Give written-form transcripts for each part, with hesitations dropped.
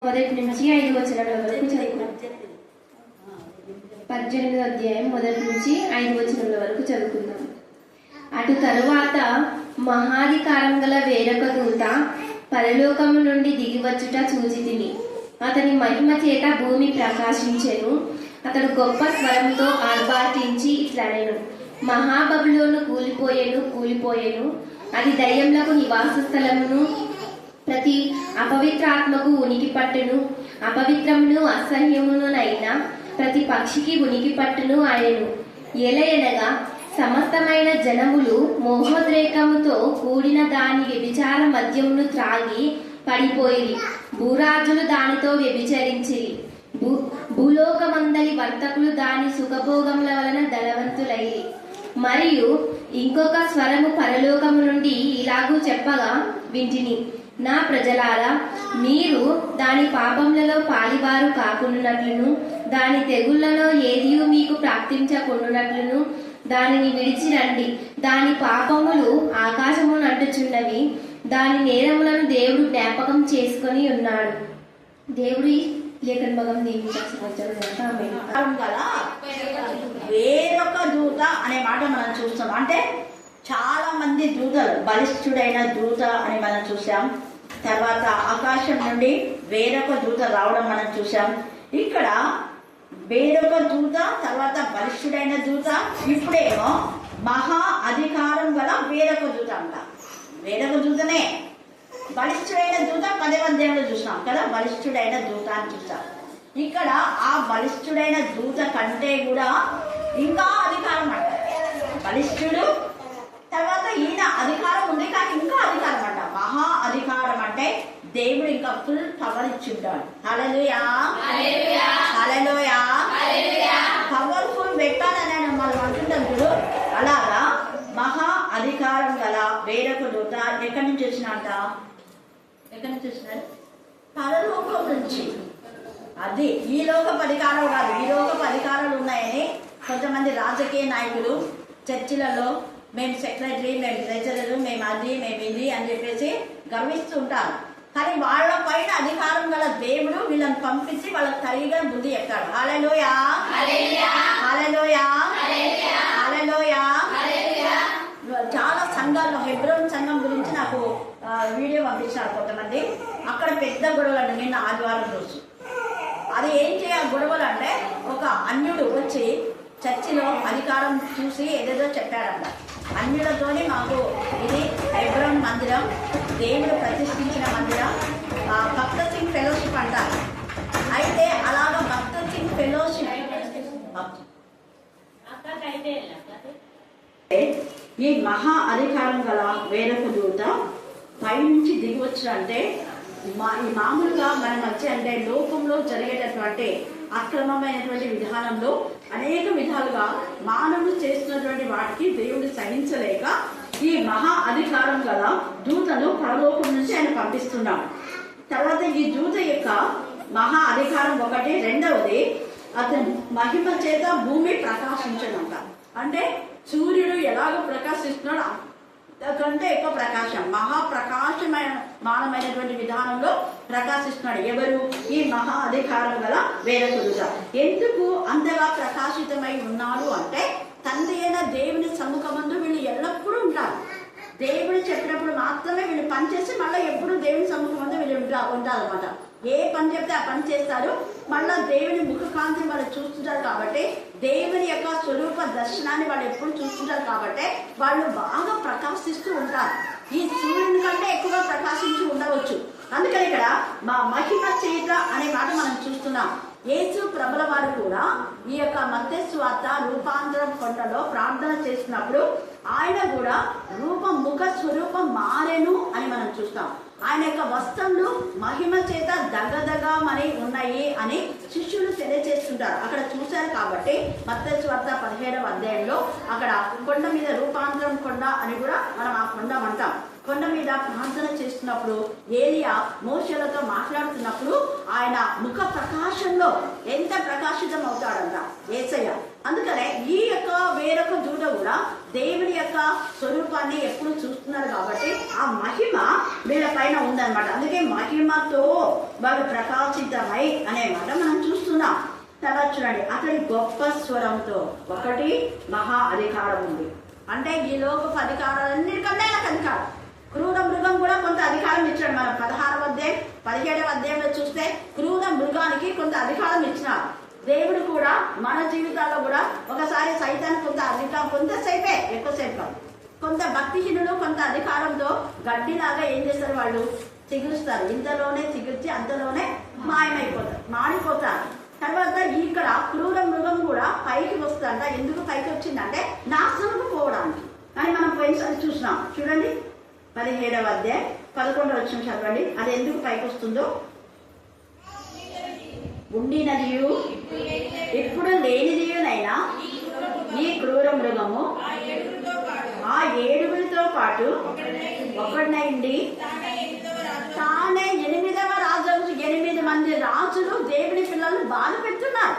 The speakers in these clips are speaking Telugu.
మొదటి నుంచి 5 వచనాల వరకు చదువుకుందాం. 18వ అధ్యాయం మొదటి నుంచి 5 వచనాల వరకు చదువుకుందాం. అటు తరువాత మహాధికారం గల వేరొక దూత పరలోకము నుండి దిగివచ్చుట చూచితిని. అతని మహిమ చేత భూమి ప్రకాశించెను. అతడు గొప్ప స్వరంతో ఆర్భాటించి ఇట్లనెను, మహాబబులోను కూలిపోయెను, అది దయ్యములకు నివాస స్థలమును, ప్రతి అపవిత్రాత్మకు ఉనికి పట్టును, అపవిత్రమును అసహ్యమునైన ప్రతి పక్షికి ఉనికి పట్టును ఆయను. ఎలయనగా సమస్తమైన జనములు మోహోద్రేకముతో కూడిన దాని వ్యభిచార మద్యమును త్రాగి పడిపోయిరి. భూరాజులు దానితో వ్యభిచరించిరి. భూలోకమందలి వర్తకులు దాని సుఖభోగముల వలన ధనవంతులైరి. మరియు ఇంకొక స్వరము పరలోకము నుండి ఇలాగూ చెప్పగా వింటిని, నా ప్రజలారా, మీరు దాని పాపములలో పాలివారు కాకుండానట్లును, దాని తెగుళ్లలో ఏదియు మీకు ప్రాప్తించకుండానట్లును దానిని విడిచి రండి. దాని పాపములు ఆకాశమును అంటుచున్నవి, దాని నేరములను దేవుడు జ్ఞాపకం చేసుకొని ఉన్నాడు. దేవుడి లేఖన భాగం వేరొక దూత అనే మాట మనం చూస్తాం. అంటే చాలా మంది దూతలు, బలిష్ఠుడైన దూత అని మనం చూసాం. తర్వాత ఆకాశం నుండి వేరొక దూత రావడం మనం చూసాం. ఇక్కడ వేరొక దూత, తర్వాత బలిష్ఠుడైన దూత, ఇప్పుడేమో మహా అధికారం గల వేరొక దూత అంట. వేరొక దూతనే బలిష్ఠుడైన దూత 10వ అధ్యాయంలో చూసాం కదా, బలిష్ఠుడైన దూత అని చూసాం. ఇక్కడ ఆ బలిష్ఠుడైన దూత కంటే కూడా ఇంకా అధికారం అంట. బలిష్ఠుడు తర్వాత ఈయన అధికారం ఉంది, కానీ ఇంకా అధికారం అంట. మహా అధికారం అంటే దేవుడు ఇంకా ఫుల్ పవర్ ఇచ్చింటాడు. హల్లెలూయా, హల్లెలూయా. పవర్ఫుల్ వెపన్ అని మనం అంటుంటాం చూడు, అలాగా మహా అధికారం గల వేరొక దూత ఎక్కడి నుంచి వచ్చినంట? ఎక్కడి నుంచి వచ్చినాడు? పరలోకం నుంచి. అది ఈ లోకపు అధికారం కాదు. ఈ లోకపు అధికారాలు ఉన్నాయని కొంతమంది రాజకీయ నాయకులు చర్చిలలో మేము సెక్రటరీ, మేము ట్రెజరర్, మేము అది, మేము ఇది అని చెప్పేసి గర్విస్తూ ఉంటారు. కానీ వాళ్ళ పైన అధికారం గల దేవుడు వీళ్ళని పంపించి వాళ్ళకి సరిగా బుద్ధి చెప్తాడు. హల్లెలూయా, హల్లెలూయా, హల్లెలూయా. చాలా సంఘాల్లో హెబ్రోన్ సంఘం గురించి నాకు వీడియో పంపించారు కొంతమంది. అక్కడ పెద్ద గొడవలు అండి. నిన్న ఆదివారం రోజు అది ఏం చేయాలి గొడవలు అంటే, ఒక అన్యుడు వచ్చి చర్చిలో అధికారం చూసి ఏదేదో చెప్పాడంట. అన్యులతోని మాకు ఇది హెబ్రోన్ మందిరం, దేవుడు ప్రతిష్ఠించిన మందిరం, భక్త సింగ్ ఫెలోషిప్ అంటారు. అయితే అలాగ భక్త సింగ్ ఫెలోషిప్ ఈ మహా అధికారం గల వేరొక దూత పైనుంచి దిగివచ్చు. అంటే మామూలుగా మనం వచ్చి అంటే లోకంలో జరిగేటటువంటి అక్రమమైనటువంటి విధానంలో అనేక విధాలుగా మానవులు చేస్తున్నటువంటి వాటికి దేవుడు సహించలేక ఈ మహా అధికారం గల దూతను పరలోకం నుంచి ఆయన పంపిస్తున్నాడు. తర్వాత ఈ దూత యొక్క మహా అధికారం ఒకటి. రెండవది, అతను మహిమ చేత భూమి ప్రకాశించడంట. అంటే సూర్యుడు ఎలాగో ప్రకాశిస్తున్నాడు కంటే ఎక్కువ ప్రకాశం, మహాప్రకాశమైన మానమైనటువంటి విధానంలో ప్రకాశిస్తున్నాడు. ఎవరు? ఈ మహా అధికారం గల వేరొక దూత. ఎందుకు అంతగా ప్రకాశితమై ఉన్నాడు అంటే, తండ్రి అయిన దేవుని సమ్ముఖమందు వీళ్ళు ఎల్లప్పుడూ ఉంటారు. దేవుడు చెప్పినప్పుడు మాత్రమే వీళ్ళు పనిచేసి మళ్ళీ ఎప్పుడు దేవుని సమ్ముఖమందు వీళ్ళు ఉంటారన్నమాట. ఏ పని చెప్తే ఆ పని చేస్తారు. మళ్ళా దేవుని ముఖకాంతి వాళ్ళు చూస్తుంటారు. కాబట్టి దేవుని యొక్క స్వరూప దర్శనాన్ని వాళ్ళు ఎప్పుడు చూస్తుంటారు. కాబట్టి వాళ్ళు బాగా ప్రకాశిస్తూ ఉంటారు. ఈ సూర్యుని కంటే ఎక్కువగా ప్రకాశించి ఉండవచ్చు. అందుకని ఇక్కడ మా మహిమ చేత అనే మాట మనం చూస్తున్నాం. యేసు ప్రభుల వారు కూడా ఈ యొక్క మత్తయి సువార్త రూపాంతరం కొండలో ప్రార్థన చేసినప్పుడు ఆయన కూడా ముఖ స్వరూపం మారెను అని మనం చూస్తాం. ఆయన యొక్క వస్త్రములు మహిమ చేత దగదగమని ఉన్నాయి అని శిష్యులు తెలియజేస్తుంటారు. అక్కడ చూశారు కాబట్టి మత్తయి సువార్త 17వ అధ్యాయంలో అక్కడ కొండ మీద రూపాంతరం కొండ అని కూడా మనం ఆ కొండ అంటాం. కొండ మీద ప్రార్థన చేస్తున్నప్పుడు ఏలియా మోషేలతో మాట్లాడుతున్నప్పుడు ఆయన ముఖ ప్రకాశంలో ఎంత ప్రకాశితం అవుతాడంట యేసయ్య. అందుకనే ఈ యొక్క వేరొక దూత కూడా దేవుని యొక్క స్వరూపాన్ని ఎప్పుడు చూస్తున్నారు కాబట్టి ఆ మహిమ వీళ్ళ పైన ఉందన్నమాట. అందుకే మహిమతో వాళ్ళు ప్రకాశితమై అనే మాట మనం చూస్తున్నాం. తర్వాత చూడండి, అతని గొప్ప స్వరంతో ఒకటి మహా అధికారం ఉంది. అంటే ఈ లోకపు అధికారాలన్నిటికన్నా నాకు అధికారం. క్రూర మృగం కూడా కొంత అధికారం ఇచ్చాడు. మనం 16వ అధ్యాయం 17వ అధ్యాయంలో చూస్తే క్రూర మృగానికి కొంత అధికారం ఇచ్చినాడు. దేవుడు కూడా మన జీవితాల్లో కూడా ఒకసారి సైతాన్ని కొంత అధికారం, కొంతసేపే, ఎక్కువసేపు కాదు, కొంత భక్తిహీనులు కొంత అధికారంతో గడ్డిలాగా ఏం చేస్తారు, వాళ్ళు చిగురుస్తారు. ఇంతలోనే చిగుర్చి అంతలోనే మాయమైపోతారు, మాడిపోతారు. తర్వాత ఇక్కడ క్రూర మృగం కూడా పైకి వస్తుందంట. ఎందుకు పైకి వచ్చిందంటే నాశనకు పోవడానికి అని మనం పోయినసారి చూసినాం. చూడండి 17వ అధ్యాయం 11వ వచనం చదవండి. అది ఎందుకు పైకి వస్తుందో. ఉండినదియు ఇప్పుడు లేనిదియునైనా ఈ క్రూర మృగము ఆ ఏడుగురితో పాటు ఒకటినైంది తానే 8వ రాజు. 8 మంది రాజులు దేవుని పిల్లలను బాధ పెడుతున్నారు.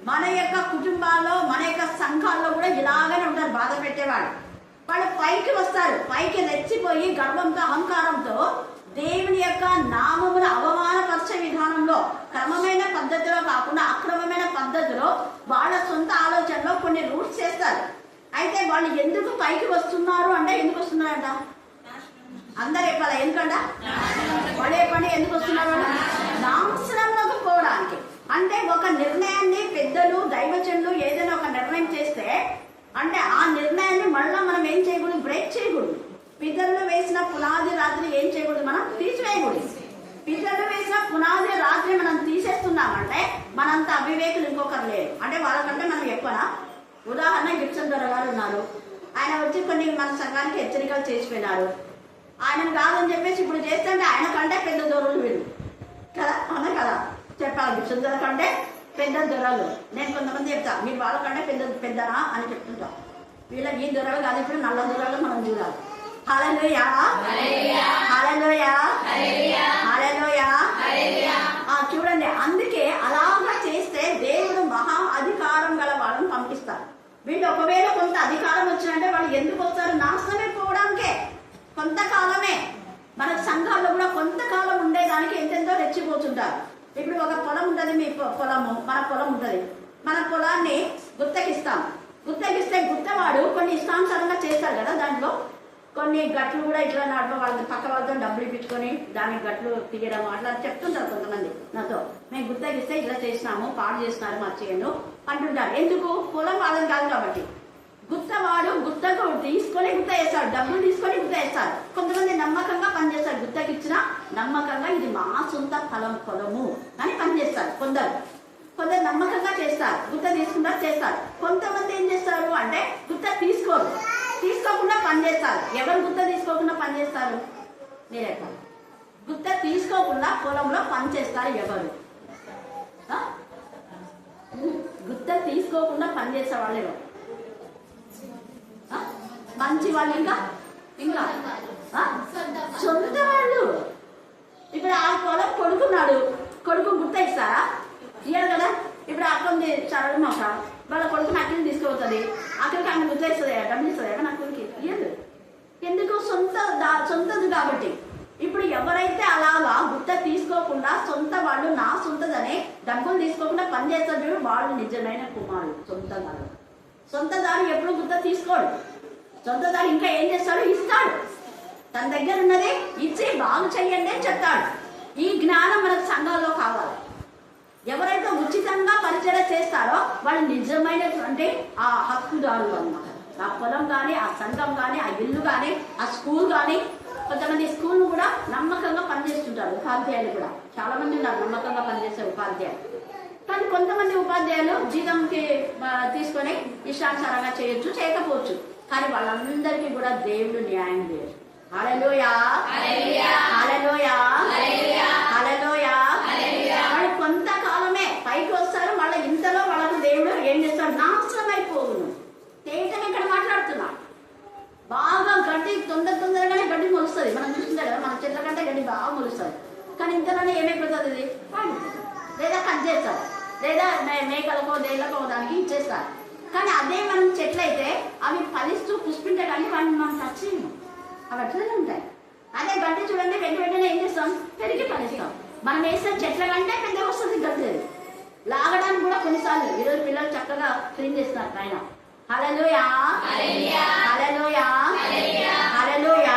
మన యొక్క కుటుంబాల్లో, మన యొక్క సంఘాల్లో కూడా ఇలాగనే ఉంటారు బాధ పెట్టేవాడు. వాళ్ళు పైకి వస్తారు, పైకి రెచ్చిపోయి గర్వంతో అహంకారంతో దేవుని యొక్క నామమును అవమానపరిచే విధానంలో, క్రమమైన పద్ధతిలో కాకుండా అక్రమమైన పద్ధతిలో వాళ్ళ సొంత ఆలోచనలో కొన్ని రూట్స్ చేస్తారు. అయితే వాళ్ళు ఎందుకు పైకి వస్తున్నారు అంటే, ఎందుకు వస్తున్నారంట అందరు చెప్పాలి. ఎందుకంట వాళ్ళు చెప్పండి, ఎందుకు వస్తున్నారు? నాశనంలోకి పోవడానికి. అంటే ఒక నిర్ణయాన్ని పెద్దలు దైవజనులు ఏదైనా ఒక నిర్ణయం చేస్తే, అంటే ఆ నిర్ణయాన్ని మళ్ళీ మనం ఏం చేయకూడదు, బ్రేక్ చేయకూడదు. పితరులు వేసిన పునాది రాత్రి ఏం చేయకూడదు, మనం తీసివేయకూడదు. పితరులు వేసిన పునాది రాత్రి మనం తీసేస్తున్నామంటే మనంత అవివేకులు ఇంకొకరు లేరు. అంటే వాళ్ళకంటే మనం ఎక్కువనా? ఉదాహరణ గిప్సన్ దొర గారు ఉన్నారు. ఆయన వచ్చి కొన్ని మన సంఘానికి హెచ్చరికలు చేసిపోయినారు. ఆయనను కాదని చెప్పేసి ఇప్పుడు చేస్తే ఆయన కంటే పెద్ద దొరలు వీళ్ళు కదా, అన్న కదా చెప్పాలి. గిప్సన్ దొర కంటే పెద్ద దొరలు. నేను కొంతమంది చెప్తా, మీరు వాళ్ళకంటే పెద్దనా అని చెప్తుంటా. వీళ్ళకి ఈ దొరలు కాదు, ఇప్పుడు నల్ల దొరలు మనం చూడాలి. హల్లెలూయా, హల్లెలూయా, హల్లెలూయా. చూడండి, అందుకే అలాగా చేస్తే దేవుడు మహా అధికారం గల వాళ్ళని పంపిస్తారు. వీళ్ళు ఒకవేళ కొంత అధికారం వచ్చినంటే వాళ్ళు ఎందుకు వస్తారు? నాశనమే పోవడానికే. కొంతకాలమే. మన సంఘాల్లో కూడా కొంతకాలం ఉండేదానికి ఎంతెంతో రెచ్చిపోతుంటారు. ఇప్పుడు ఒక పొలం ఉంటుంది, మీ పొలము, మన పొలం ఉంటుంది. మన పొలాన్ని గుత్తకిస్తాం. గుత్తకిస్తే గుత్తవాడు కొన్ని ఇష్టానుసారంగా చేస్తారు కదా. దాంట్లో కొన్ని గట్లు కూడా ఇట్లా నడప, వాళ్ళకి పక్క వాళ్ళతో డబ్బులు ఇప్పించుకొని దానికి గట్లు తీయడం అట్లా చెప్తుంటారు కొంతమంది నాతో. మేము గుత్తకిస్తే ఇట్లా చేసినాము, పాడు చేసినారు మా చేయను అంటుంటారు. ఎందుకు? పొలం వాళ్ళని కాదు కాబట్టి. గుత్తవాడు గుత్తకు తీసుకొని గుత్త వేస్తాడు, డబ్బులు తీసుకొని గుత్త వేస్తాడు. కొంతమంది నమ్మకంగా పనిచేస్తారు. గుత్తకి ఇచ్చినా నమ్మకంగా ఇది మా సొంత పొలము అని పనిచేస్తారు. కొందరు నమ్మకంగా చేస్తారు, గుత్త తీసుకుంటారు, చేస్తారు. కొంతమంది ఏం చేస్తారు అంటే గుత్త తీసుకోకుండా పనిచేస్తారు. ఎవరు గుత్త తీసుకోకుండా పనిచేస్తారు? మీరే. గుత్త తీసుకోకుండా పొలంలో పనిచేస్తారు ఎవరు? గుత్త తీసుకోకుండా పనిచేసే వాళ్ళు ఎవరు? మంచి వాళ్ళు. ఇంకా సొంత వాళ్ళు. ఇప్పుడు ఆ పొలం కొడుకున్నాడు, కొడుకు గుర్త ఇస్తారా? ఇయ్యారు కదా. ఇప్పుడు అక్కడ చరడు మాట వాళ్ళ కొడుకు అక్కడిని తీసుకుపోతుంది, అక్కడికి ఆమె గుర్త ఇస్తుంది, డబ్బులు ఇస్తుంది. నా కొడుకు ఇయ్యదు. ఎందుకు? సొంతది కాబట్టి. ఇప్పుడు ఎవరైతే అలాగా గుర్త తీసుకోకుండా సొంత వాళ్ళు, నా సొంతదనే డబ్బులు తీసుకోకుండా పనిచేస్తారు, వాళ్ళు నిజమైన కుమారుడు. సొంత దారి ఎప్పుడు గుర్త తీసుకోడు. సొంత దారి ఇంకా ఏం చేస్తాడు? ఇస్తాడు. తన దగ్గర ఉన్నది ఇచ్చి బాగు చెయ్యండి అని చెప్తాడు. ఈ జ్ఞానం మనకు సంఘాల్లో కావాలి. ఎవరైతే ఉచితంగా పరిచయం చేస్తారో వాళ్ళు నిజమైనటువంటి ఆ హక్కుదారులు అన్నమాట. ఆ పొలం కానీ, ఆ సంఘం కానీ, ఆ ఇల్లు కానీ, ఆ స్కూల్ కానీ. కొంతమంది స్కూల్ కూడా నమ్మకంగా పనిచేస్తుంటారు. ఉపాధ్యాయులు కూడా చాలా మంది ఉన్నారు నమ్మకంగా పనిచేసే ఉపాధ్యాయులు. కానీ కొంతమంది ఉపాధ్యాయులు జీతంకి తీసుకొని ఇష్టానుసారంగా చేయొచ్చు, చేయకపోవచ్చు. కానీ వాళ్ళందరికీ కూడా దేవుడు న్యాయం చేయరు. హల్లెలూయా, హల్లెలూయా, హల్లెలూయా. వాళ్ళు కొంతకాలమే పైకి వస్తారు, మళ్ళీ ఇంతలో వాళ్ళకు దేవుడు ఏం చేస్తాడు? నాశనం అయిపోవును. తేటగా ఇక్కడ మాట్లాడుతున్నా. బాగా గడ్డి తొందరగానే గడ్డి మొలుస్తుంది. మనం చూస్తుంటే కదా, మన చెట్ల కంటే గడ్డి బాగా మొలుస్తుంది. కానీ ఇంతలోనే ఏమైపోతుంది? ఇది ఇచ్చేస్తారు, లేదా మేకలకో దేళ్ళకో దానికి ఇచ్చేస్తారు. కానీ అదే మనం చెట్లు అయితే అవి ఫలిస్తూ పుష్పింటే కానీ వాటిని మనం టచ్ చేయము, అవి అట్లనే ఉంటాయి. అదే గడ్డి చూడండి, వెంటనే ఏం చేస్తాం, పెరిగి ఫలిస్తాం. మనం వేసే చెట్ల కంటే పెద్దగా వస్తుంది గడ్డి. లాగడానికి కూడా కొన్నిసార్లు ఈరోజు పిల్లలు చక్కగా క్లీన్ చేస్తారు పైన. హల్లెలూయా, హల్లెలూయా, హల్లెలూయా.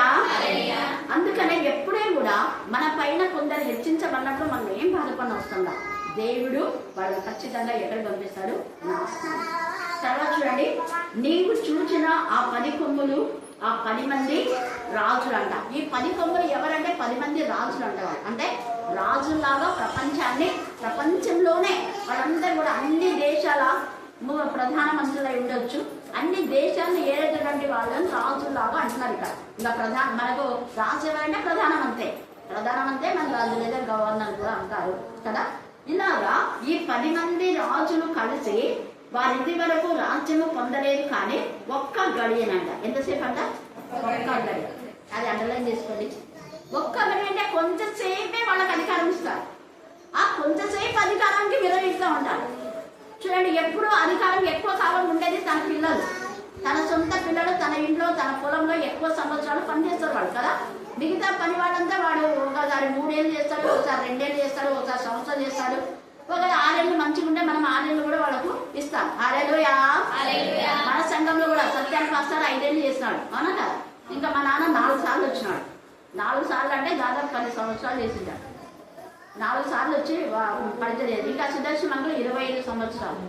అందుకనే ఎప్పుడే కూడా మన పైన కొందరు హెచ్చించబడినప్పుడు మనం ఏం బాధపడిన వస్తుందా, దేవుడు వాళ్ళు ఖచ్చితంగా ఎక్కడికి పంపిస్తాడు, నాశనం. తర్వాత చూడండి, నీవు చూచిన ఆ 10 కొమ్ములు ఆ 10 మంది రాజులు అంట. ఈ 10 కొమ్ములు ఎవరంటే 10 మంది రాజులు అంటారు. అంటే రాజులాగా ప్రపంచంలోనే వాళ్ళందరూ కూడా అన్ని దేశాల ప్రధానమంత్రులై ఉండొచ్చు, అన్ని దేశాలను ఏరేటటువంటి వాళ్ళని రాజులాగా అంటున్నారు ఇక్కడ. ఇంకా మనకు రాజు ఎవరంటే ప్రధానమంత్రి మన రాజు లేదా గవర్నర్ కూడా అంటారు కదా. ఇలాగా ఈ 10 మంది రాజులు కలిసి వారి వరకు రాజ్యము పొందలేదు, కానీ ఒక్క గడియనంట. ఎంతసేపు అంట, ఒక్క గడియ. అది అండర్లైన్ చేసుకోండి. ఒక్క గడియ అంటే కొంచెంసేపే వాళ్ళకి అధికారం ఇస్తారు. ఆ కొంచెంసేపు అధికారానికి విరమిస్తూ ఉంటారు. చూడండి, ఎప్పుడు అధికారం ఎక్కువ కాలం ఉండేది తన పిల్లలు, తన సొంత పిల్లలు తన ఇంట్లో తన పొలంలో ఎక్కువ సంవత్సరాలు పనిచేస్తారు వాళ్ళు కదా. మిగతా పని వాళ్ళంతా వాడు ఒకసారి 3 ఏళ్ళు చేస్తాడు, ఒకసారి 2 ఏళ్ళు చేస్తాడు, ఒకసారి సంవత్సరం చేస్తాడు. ఒకవేళ 6 ఏళ్ళు మంచిగా ఉంటే మనం 6 ఏళ్ళు కూడా వాళ్ళకు ఇస్తాం. హల్లెలూయా. మన సంఘంలో కూడా సత్యానికి వస్తారు 5 ఏళ్ళు చేస్తున్నాడు, అవునా కదా. ఇంకా మా నాన్న 4 సార్లు వచ్చినాడు. 4 సార్లు అంటే దాదాపు 10 సంవత్సరాలు చేసింటాడు. 4 సార్లు వచ్చి పడితే ఇంకా సుదర్శన్ మంగళ 25 సంవత్సరాలు.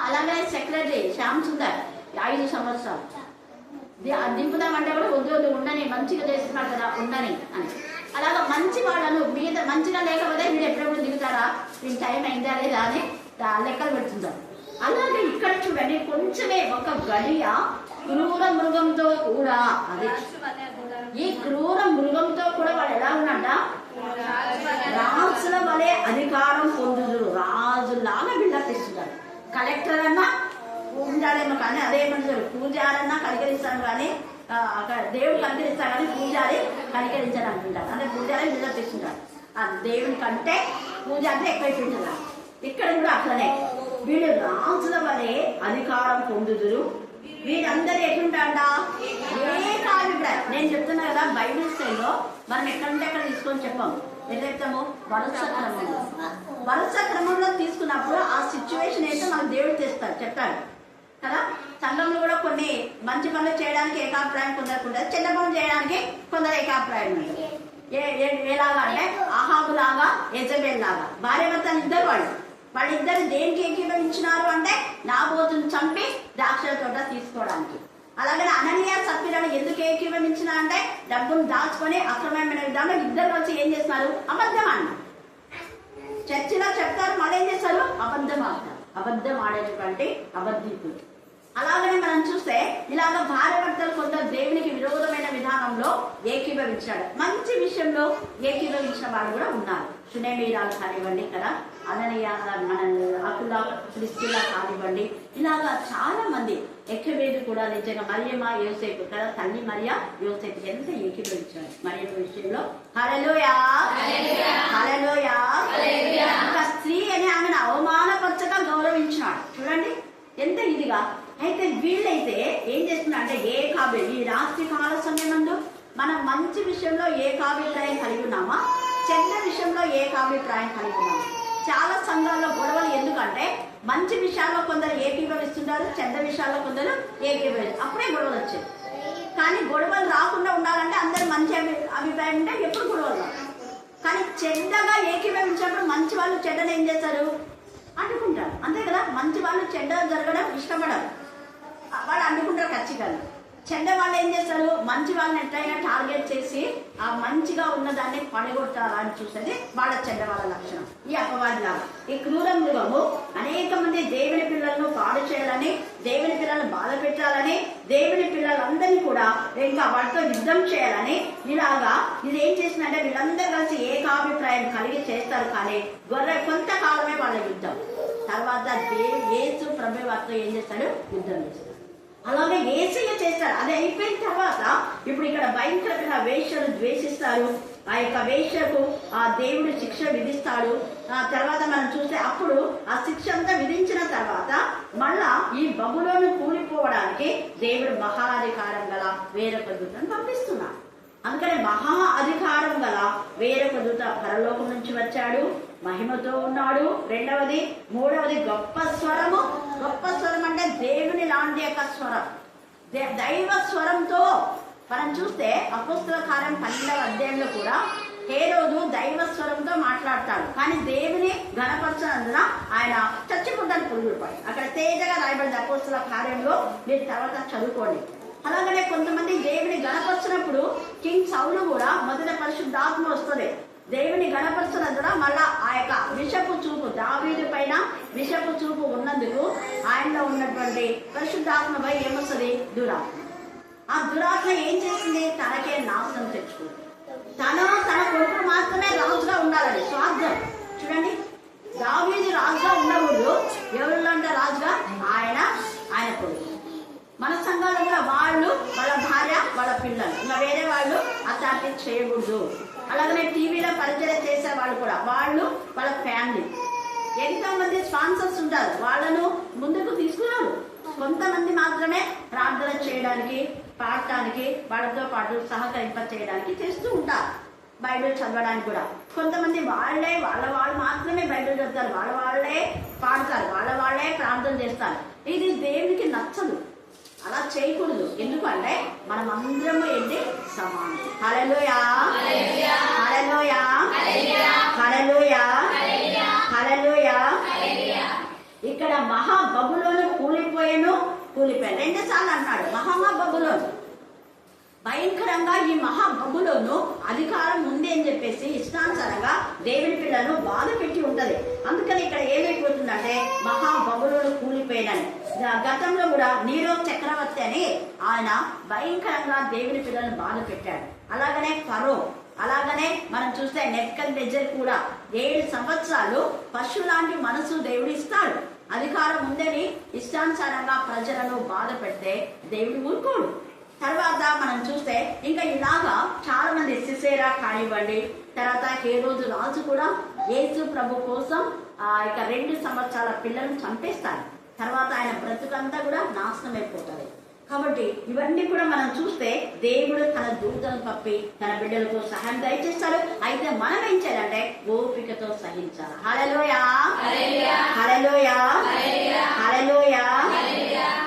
అలాగే సెక్రటరీ శ్యామ్ సుందర్ 5 సంవత్సరాలు. దింపుదామంటే కూడా వద్దు ఉండని, మంచిగా చేస్తున్నాడు కదా ఉండని అని. అలాగా మంచి వాళ్ళను మీద మంచిగా లేకపోతే మీరు ఎప్పుడెప్పుడు దిగుతారా, వీళ్ళ టైం అయిందా లేదా అని లెక్కలు పెడుతుంటారు. అలాగే ఇక్కడ చూడండి, కొంచెమే ఒక గడియ క్రూర మృగంతో కూడా, అది ఈ క్రూర మృగంతో కూడా వాడు ఎలా ఉన్నాడ, రాజుల వలె అధికారం పొందుదురు. రాజులాగా బిల్డప్ ఇస్తున్నారు. కలెక్టర్ అన్నా ఉండాలేమో కానీ అదేమంటారు, పూజారన్నా కనికరిస్తాను కానీ అక్కడ దేవుడు కనికరిస్తాడు కానీ పూజారి కనికరించారు అంటుంటారు. అంటే పూజారి బిల్డప్ ఇస్తుంటారు. ఆ దేవుని కంటే పూజ అంటే ఎక్కువైపోతుంటారు. ఇక్కడ కూడా అట్లనే వీళ్ళు రాజుల వలె అధికారం పొందుదురు. వీళ్ళందరూ ఎట్లుంటాడ, ఏకాభిప్రాయం. నేను చెప్తున్నా కదా, బైబిల్ స్టైల్లో మనం ఎక్కడంటే అక్కడ తీసుకొని చెప్పాము. ఎట్లా చెప్తాము, వరుస క్రమంలో తీసుకున్నప్పుడు ఆ సిచ్యువేషన్ ఏంటో మనకు దేవుడు చెప్తాడు కదా. సంఘంలో కూడా కొన్ని మంచి పనులు చేయడానికి ఏకాభిప్రాయం కొందరికి ఉంటుంది, చెడ్డ పనులు చేయడానికి కొందరు ఏకాభిప్రాయం ఉంటుంది. ఎలాగా అంటే అహాబు లాగా, యెజబెల్ లాగా భార్య భర్తలు ఇద్దరు వాళ్ళిద్దరు దేనికి ఏకీభవించినారు అంటే నాబోతుని చంపి ద్రాక్షల తోట తీసుకోవడానికి. అలాగే అననీయ సప్ఫీరాలు ఎందుకు ఏకీభవించిన అంటే డబ్బును దాచుకొని అక్రమమైన విధానం ఇద్దరు వచ్చి ఏం చేస్తున్నారు, అబద్ధం అన్నారు. చర్చిలో చెప్తారు, మళ్ళీ ఏం చేస్తారు, అబద్ధం ఆడతారు. అబద్ధం ఆడేటువంటి అబద్ధికులు. అలాగనే మనం చూస్తే ఇలాగ భార్య భర్తలు కొందరు దేవునికి విరోధమైన విధానంలో ఏకీభవించాడు. మంచి విషయంలో ఏకీభవించిన వాళ్ళు కూడా ఉన్నారు. సునేమీరాలు కానివ్వండి కదా, అననీయ మన అకుల క్రిస్టిలా కానివ్వండి, ఇలాగా చాలా మంది ఎక్కవేది కూడా నిజంగా మరియమ్మ యోసేపు కదా, తల్లి మరియ యోసేపు ఎంత ఏకీభవించాడు మరియమ్మ విషయంలో. హల్లెలూయా, హల్లెలూయా. ఒక స్త్రీ అని ఆమెను అవమానపరచగా గౌరవించినాడు. చూడండి ఎంత ఇదిగా. అయితే వీళ్ళైతే ఏం చేస్తున్నా అంటే ఈ రాత్రి కాల సమయంలో మనం మంచి విషయంలో ఏకాభిప్రాయం కలిగి ఉన్నామా, చెడ్డ విషయంలో ఏకాభిప్రాయం కలిగి ఉన్నామా. చాలా సంఘాల్లో గొడవలు ఎందుకంటే మంచి విషయాల్లో కొందరు ఏకీభవిస్తున్నారు, చెడ్డ విషయాల్లో కొందరు ఏకీభవిస్తారు, అప్పుడే గొడవలు వచ్చాయి. కానీ గొడవలు రాకుండా ఉండాలంటే అందరూ మంచి అభిప్రాయం ఉంటే ఎప్పుడు గొడవలు రావు. కానీ చెడ్డగా ఏకీభవించినప్పుడు మంచి వాళ్ళు చెడ్డను ఏం చేస్తారు, అంటుకుంటారు. అంతే కదా, మంచి వాళ్ళు చెడ్డ జరగడం ఇష్టపడరు, వాళ్ళు అంటుకుంటారు ఖచ్చితంగా. చెడ్డ వాళ్ళు ఏం చేస్తారు, మంచి వాళ్ళని ఎట్లయినా టార్గెట్ చేసి ఆ మంచిగా ఉన్నదాన్ని పడగొట్టాలని చూసేది వాళ్ళ చెడ్డ వాళ్ళ లక్షణం. ఈ అపవాదిలాగా ఈ క్రూర మృగము అనేక మంది దేవుని పిల్లలను పాడు చేయాలని, దేవుని పిల్లలను బాధ పెట్టాలని, దేవుని పిల్లలందరినీ కూడా ఇంకా వాటితో యుద్ధం చేయాలని ఇలాగా ఇది ఏం చేసిందంటే వీళ్ళందరూ కలిసి ఏకాభిప్రాయం కలిగి చేస్తారు. కానీ కొంతకాలమే వాళ్ళ యుద్ధం. తర్వాత యేసు ప్రభు వారితో ఏం చేస్తాడు, యుద్ధం చేస్తాడు. అలాగే యేసయ్య చేస్తాడు. అది అయిపోయిన తర్వాత ఇప్పుడు ఇక్కడ భయంకరమైన వేశ్యలు ద్వేషిస్తారు. ఆ యొక్క వేశ్యకు ఆ దేవుడు శిక్ష విధిస్తాడు. ఆ తర్వాత మనం చూస్తే అప్పుడు ఆ శిక్ష అంతా విధించిన తర్వాత మళ్ళా ఈ బబులోను కూలిపోవడానికి దేవుడు మహా అధికారం గల వేరొక దూతను పంపిస్తున్నాడు. అందుకని మహా అధికారం గల వేరొక దూత పరలోకం నుంచి వచ్చాడు, మహిమతో ఉన్నాడు. రెండవది, మూడవది గొప్ప స్వరము. గొప్ప స్వరం అంటే దేవుని లాంటి యొక్క స్వరం, దైవ స్వరంతో. మనం చూస్తే అపోస్తల కార్యం 12వ అధ్యాయంలో కూడా హేరోదు దైవ స్వరంతో మాట్లాడతాడు, కానీ దేవుని గణపరచనందున ఆయన చచ్చిపోతాను పురుగుపడి. అక్కడ తేజగా రాయబడింది అపోస్తల కార్యంలో, మీరు తర్వాత చదువుకోండి. అలాగనే కొంతమంది దేవుని గణపరచినప్పుడు కింగ్ సౌలు కూడా మొదట పరిశుద్ధాత్మ వస్తుంది. దేవుని గణపరచినందున మళ్ళా ఆ యొక్క విషపు చూపు, దావీదు పైన విషపు చూపు ఉన్నందుకు ఆయనలో ఉన్నటువంటి పరిశుద్ధాత్మపై ఏమొస్తుంది? దురాత్మ. ఆ దురాత్మ ఏం చేసింది? తనకే నాశనం తెచ్చుకుంది. తన కొడుకు మాత్రమే రాజుగా ఉండాలని స్వార్థం. చూడండి, దావీదు రాజుగా ఉండకూడదు. ఎవరిలో అంటే రాజుగా? ఆయన కొడుకు. మన సంఘాలు కూడా వాళ్ళు, వాళ్ళ భార్య, వాళ్ళ పిల్లలు, ఇంకా వేరే వాళ్ళు అథారిటీ చేయకూడదు. అలాగనే టీవీలో పరిచయం చేసే వాళ్ళు కూడా వాళ్ళు, వాళ్ళ ఫ్యామిలీ. ఎంతో మంది స్పాన్సర్స్ ఉంటారు, వాళ్ళను ముందుకు తీసుకురారు. కొంతమంది మాత్రమే ప్రార్థన చేయడానికి, పాడటానికి, వాళ్ళతో పాటు సహకరింప చేయడానికి చేస్తూ ఉంటారు. బైబిల్ చదవడానికి కూడా కొంతమంది వాళ్ళు మాత్రమే బైబిల్ చదువుతారు, వాళ్ళే పాడతారు, వాళ్ళే ప్రార్థన చేస్తారు. ఇది దేవునికి నచ్చదు. అలా చేయకూడదు. ఎందుకంటే మనం అందరము ఏంటి? సమానం. హల్లెలూయా, హల్లెలూయా, హల్లెలూయా, హల్లెలూయా. ఇక్కడ మహా బబులోను కూలిపోయాను. 2 సార్లు అన్నాడు మహా బబులోను. భయంకరంగా ఈ మహా బబులోను అధికారం ఉంది అని చెప్పేసి ఇష్టానుసారంగా దేవుని పిల్లలను బాధ పెట్టి ఉంటది. అందుకని ఇక్కడ ఏమైపోతుందంటే మహా బబులోను కూలిపోయినని. గతంలో కూడా నీరో చక్రవర్తి అని ఆయన భయంకరంగా దేవుని పిల్లలను బాధ పెట్టాడు. అలాగనే ఫరో, అలాగనే మనం చూస్తే నెబుకద్నెజర్ కూడా 7 సంవత్సరాలు పశువు లాంటి మనసు దేవుడు ఇస్తాడు. అధికారం ఉందని ఇష్టానుసారంగా ప్రజలను బాధ పెడితే దేవుడు ఊరుకోడు. తర్వాత మనం చూస్తే ఇంకా ఇలాగా చాలా మంది సిసేరా కానివ్వండి, తర్వాత హేరోదు రాజు కూడా యేసు ప్రభు కోసం ఇక 2 సంవత్సరాల పిల్లలను చంపేస్తారు. తర్వాత ఆయన బ్రతుకంతా కూడా నాశనం అయిపోతుంది. కాబట్టి ఇవన్నీ కూడా మనం చూస్తే దేవుడు తన దూతను పంపి తన బిడ్డలకు సహాయం దయచేస్తాడు. అయితే మనం ఏం చేయాలంటే ఓపికతో సహించాలి. హల్లెలూయా, హల్లెలూయా, హల్లెలూయా.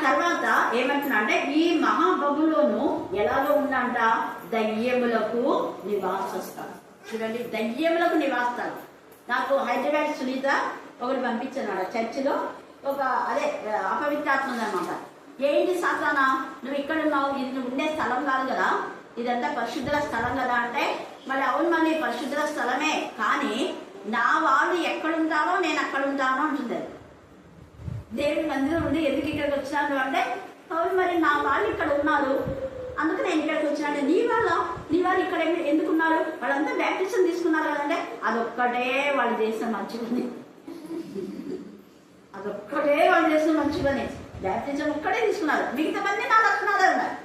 తర్వాత ఏమంటున్నా అంటే ఈ మహాబబులోను ఎలాగో ఉందంట? దయ్యములకు నివాసస్థలం. చూడండి, దయ్యములకు నివాసస్థలం. నాకు హైదరాబాద్ సునీత ఒకటి పంపించాడు చర్చిలో. ఒక అపవిత్రాత్మ ఉందన్నమాట. ఏంటి సాతానా, నువ్వు ఇక్కడ ఉన్నావు, ఇది నువ్వు ఉండే స్థలం కాదు కదా, ఇదంతా పరిశుద్ధుల స్థలం కదా అంటే, మరి అవును మళ్ళీ పరిశుద్ధుల స్థలమే, కానీ నా వాళ్ళు ఎక్కడుంటారో నేను అక్కడ ఉంటాను అంటుంది. దేవుని మందిరం ఉండి ఎందుకు ఇక్కడికి వచ్చినాను అంటే, అవును మరి నా వాళ్ళు ఇక్కడ ఉన్నారు అందుకు నేను ఇక్కడికి వచ్చినాను. నీ వాళ్ళు ఇక్కడ ఎందుకున్నారు? వాళ్ళంతా బ్యాప్టిజం తీసుకున్నారు కదంటే, అదొక్కటే వాళ్ళు చేసిన మంచిగా, అదొక్కటే వాళ్ళు చేసిన మంచిగానే బ్యాప్టిజం ఒక్కడే తీసుకున్నారు. మిగతా మంది నా లక్షణాలు ఉన్నారు.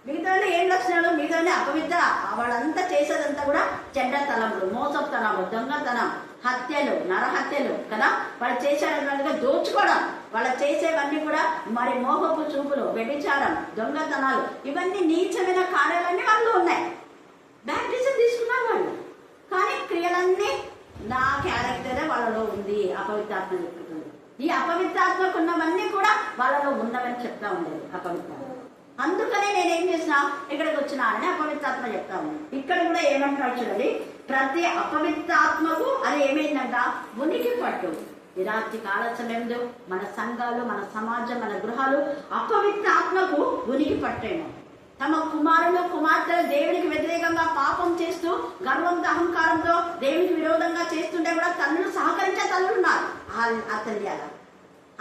మిగతా ఏం లక్షణాలు? మిగతా అపవిత్ర, వాళ్ళంతా చేసేదంతా కూడా చెడ్డతనములు, మోసతనము, దొంగతనం, హత్యలు, నరహత్యలు కదా. వాళ్ళు చేసేటట్టుగా దోచుకోవడం, వాళ్ళు చేసేవన్నీ కూడా మరి మోహపు చూపులు, వ్యభిచారం, దొంగతనాలు, ఇవన్నీ నీచమైన కార్యాలన్నీ వాళ్ళు ఉన్నాయి. బ్యాప్టిజం తీసుకున్నారు వాళ్ళు, కానీ క్రియలన్నీ నా క్యారెక్టరే వాళ్ళలో ఉంది. అపవిత్రాత్మ చెప్తుంది. ఈ అపవిత్రాత్మకు ఉన్నవన్నీ కూడా వాళ్ళలో ఉన్నవని చెప్తా ఉండేది అపవిత్రాత్మ. అందుకనే నేనేం చేసినా ఇక్కడికి వచ్చినా అని అపవిత్రాత్మ చెప్తా ఉంది. ఇక్కడ కూడా ఏమంటారు చూడండి, ప్రతి అపవిత్రాత్మకు అది ఏమైందంట? ఉనికి పట్టు. ఈ రాత్రి కాల సమయంలో మన సంఘాలు, మన సమాజం, మన గృహాలు అపవిత్రాత్మకు ఉనికి పట్టేమో. తమ కుమారులు కుమార్తెలు దేవునికి వ్యతిరేకంగా పాపం చేస్తూ గర్వంతో అహంకారంతో దేవునికి విరోధంగా చేస్తుంటే కూడా తల్లులు సహకరించే తల్లులు ఉన్నారు.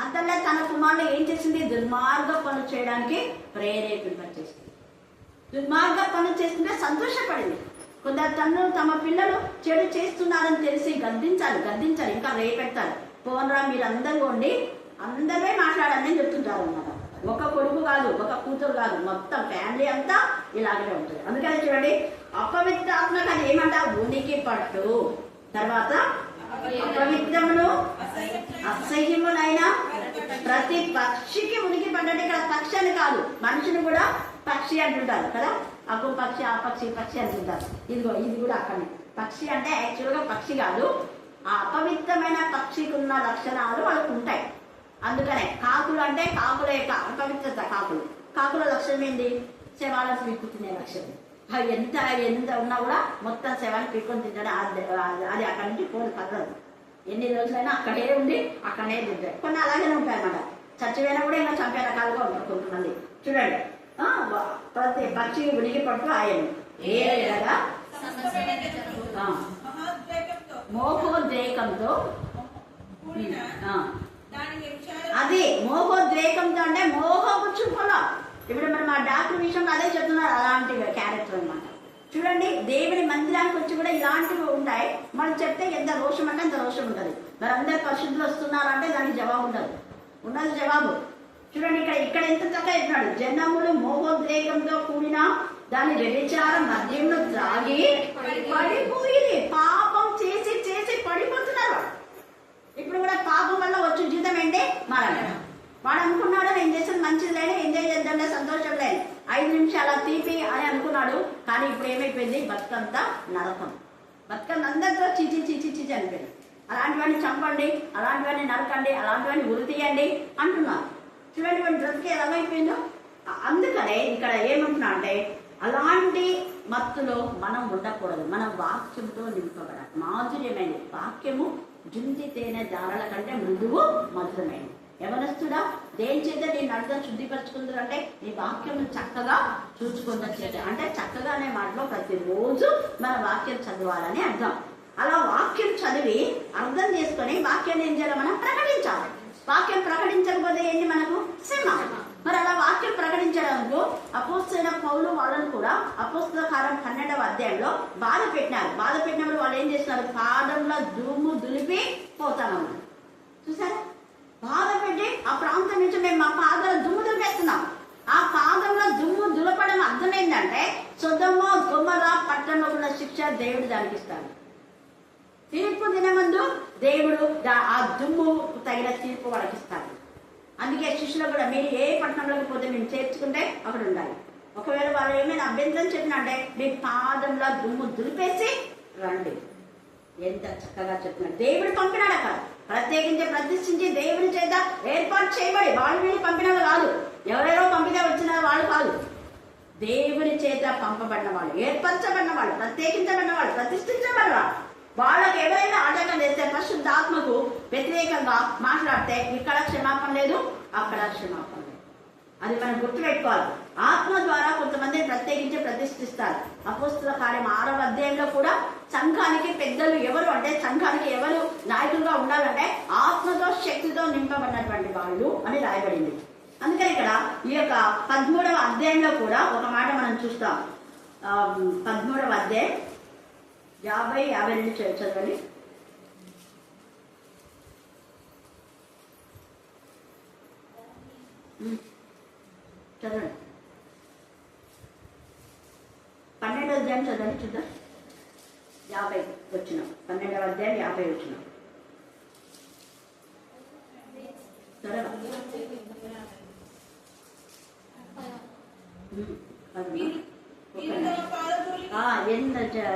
అతల్లే తన కుమారులు ఏం చేసింది? దుర్మార్గ పనులు చేయడానికి ప్రేరేపింపచేసింది. దుర్మార్గ పనులు చేస్తుంటే సంతోషపడింది. కొందరు తల్లులు తమ పిల్లలు చెడు చేస్తున్నారని తెలిసి గద్దించాలి, ఇంకా రేపెడతారు. పోనరా మీరు అందరూ ఉండి అందరే మాట్లాడాలని చెప్తుంటారు అన్నమాట. ఒక కొడుకు కాదు, ఒక కూతురు కాదు, మొత్తం ఫ్యామిలీ అంతా ఇలాగే ఉంటుంది. అందుకని చూడండి, అపవిత్ర ఆత్మకు అది ఏమంట, ఉనికి పట్టు. తర్వాత అపవిత్రమును అసహ్యమునైనా ప్రతి పక్షికి ఉనికి పడ్డంటే ఇక్కడ పక్షి అని కాదు, మనిషిని కూడా పక్షి అంటుంటారు కదా. అప్పు పక్షి, ఆ పక్షి, పక్షి అంటుంటారు. ఇదిగో ఇది కూడా అక్కడనే పక్షి అంటే యాక్చువల్గా పక్షి కాదు, ఆ అపవిత్రమైన పక్షికి ఉన్న లక్షణాలు వాళ్ళకు ఉంటాయి. అందుకనే కాకులు అంటే కాకుల యొక్క అపవిత్రత. కాకుల లక్షణం ఏంటి? శవాలను పీక్కు తినే లక్షణం. ఎంత ఎంత ఉన్నా కూడా మొత్తం శవాన్ని పీక్కొని తింటాడు. అది అక్కడి నుంచి పోదు కదలదు. ఎన్ని రోజులైనా అక్కడే ఉండి అక్కడే తింటాయి. కొన్ని అలాగే ఉంటాయి అన్నమాట. చచ్చిపోయినా కూడా ఇంకా చంపే రకాలుగా ఉంటారు కొంతమంది. చూడండి, ప్రతి పక్షి ఉనికి పట్టు ఆయను ఏగా మోహోద్రేకంతో. అది మోహోద్రేకంతో అంటే మోహపు చూపుల. ఇప్పుడు మనం ఆ డాక్టర్ విషయంలో అదే చెప్తున్నారు, అలాంటి క్యారెక్టర్ అనమాట. చూడండి, దేవుని మందిరానికి వచ్చి కూడా ఇలాంటివి ఉంటాయి. మనం చెప్తే ఎంత రోషం అంటే అంత రోషం ఉంటుంది. మరి అందరు పరిశుద్ధులు వస్తున్నారంటే దానికి జవాబు ఉండదు. ఉన్నది జవాబు. చూడండి, ఇక్కడ ఎంత చక్కగా చెప్పినాడు. జనములు మోహోద్రేకంతో కూడిన దాని వ్యభిచారం మద్యంలో త్రాగి పడిపోయి పాపం చేసి చేసి పడిపోతున్నారు. ఇప్పుడు కూడా పాపం వల్ల వచ్చే జీతం ఏంటి? మరణం. వాడు అనుకున్నాడు నేను చేసేది మంచిది లేని, ఎంజాయ్ చేద్దాంలే, సంతోషం లేని, 5 నిమిషాల తీపి అని అనుకున్నాడు. కానీ ఇప్పుడు ఏమైపోయింది? బతుకంతా నరకం. బతుకంత అందరితో చీచి చీచి చీచి అనిపోయింది. అలాంటివన్నీ చంపండి, అలాంటివన్నీ నరకండి, అలాంటివన్నీ ఉరి తీయండి అంటున్నారు. చూడండి వాడి బ్రతికి ఎలాగైపోయిందో. అందుకనే ఇక్కడ ఏమంటున్నా అంటే అలాంటి మత్తులో మనం ఉండకూడదు. మన వాక్యంతో నింపబడాలి. మాధుర్యమైన వాక్యము జుంటి తేనె దారాల కంటే మృదువు మధురమైనది. యవనస్తుడా, దేని చేత నేను అర్థం శుద్ధిపరచుకుందరు అంటే నీ వాక్యం చక్కగా చూసుకుందా చేత. అంటే చక్కగా అనే మాటలో ప్రతిరోజు మన వాక్యం చదవాలని అర్థం. అలా వాక్యం చదివి అర్థం చేసుకొని వాక్యాన్ని ఏం చేయాలి? మనం ప్రకటించాలి. వాక్యం ప్రకటించకపోతే ఏంటి? మనకు శ్రమ. మరి అలా వాక్యం ప్రకటించడానికి అపోస్తలుడైన పౌలు వాళ్ళను కూడా అపోస్తల కార్యం 12వ అధ్యాయంలో బాధ పెట్టినారు. బాధ పెట్టినప్పుడు వాళ్ళు ఏం చేస్తున్నారు? పాదంలో దుమ్ము దులిపి పోతామన్నారు. చూసారా? బాధ పెట్టి ఆ ప్రాంతం నుంచి మేము మా పాదాల దుమ్ము దులిపేస్తున్నాం. ఆ పాదంలో దుమ్ము దులపడం అర్థం ఏంటంటే సొదొమ గొమొర పట్టణంలో ఉన్న శిక్ష దేవుడు దానికి ఇస్తాడు. తీర్పు దినమందు దేవుడు ఆ దుమ్ము తగిన తీర్పు వాళ్ళకి ఇస్తాడు. అందుకే శిష్యులు కూడా మీరు ఏ పట్టణంలోకి పోతే మేము చేర్చుకుంటే అక్కడ ఉండాలి. ఒకవేళ వాళ్ళు ఏమైనా అభ్యంతరం చెప్పినా అంటే మీ పాదంలో దుమ్ము దులిపేసి రండి. ఎంత చక్కగా చెప్తున్నాడు. దేవుడు పంపినాడు అక్కడ, ప్రత్యేకించి ప్రతిష్ఠించి దేవుని చేత ఏర్పాటు చేయబడి. వాళ్ళు వీళ్ళు పంపిన కాదు, ఎవరెవరో పంపితే వచ్చిన వాళ్ళు కాదు. దేవుని చేత పంపబడిన వాళ్ళు, ఏర్పరచబడిన వాళ్ళు, ప్రత్యేకించబడిన వాళ్ళు, ప్రతిష్ఠించబడిన వాళ్ళు. వాళ్ళకి ఎవరైనా ఆటంకం చేస్తే పరిశుద్ధాత్మకు వ్యతిరేకంగా మాట్లాడితే ఇక్కడ క్షమాపణ లేదు, అక్కడ క్షమాపణ లేదు. అది మనం గుర్తుపెట్టుకోవాలి. ఆత్మ ద్వారా కొంతమందిని ప్రత్యేకించి ప్రతిష్ఠిస్తారు. అపోస్తల కార్యం 6వ అధ్యాయంలో కూడా సంఘానికి పెద్దలు ఎవరు అంటే, సంఘానికి ఎవరు నాయకులుగా ఉండాలంటే ఆత్మతో శక్తితో నింపబడినటువంటి వాళ్ళు అని రాయబడింది. అందుకని ఇక్కడ ఈ యొక్క 13వ అధ్యాయంలో కూడా ఒక మాట మనం చూస్తాం. 13వ అధ్యాయం 50-52 చదవండి. చదవండి. 12వ అధ్యాయం చదవండి చూద్దాం. 50 వచ్చిన 12వ అధ్యాయం 50 వచ్చిన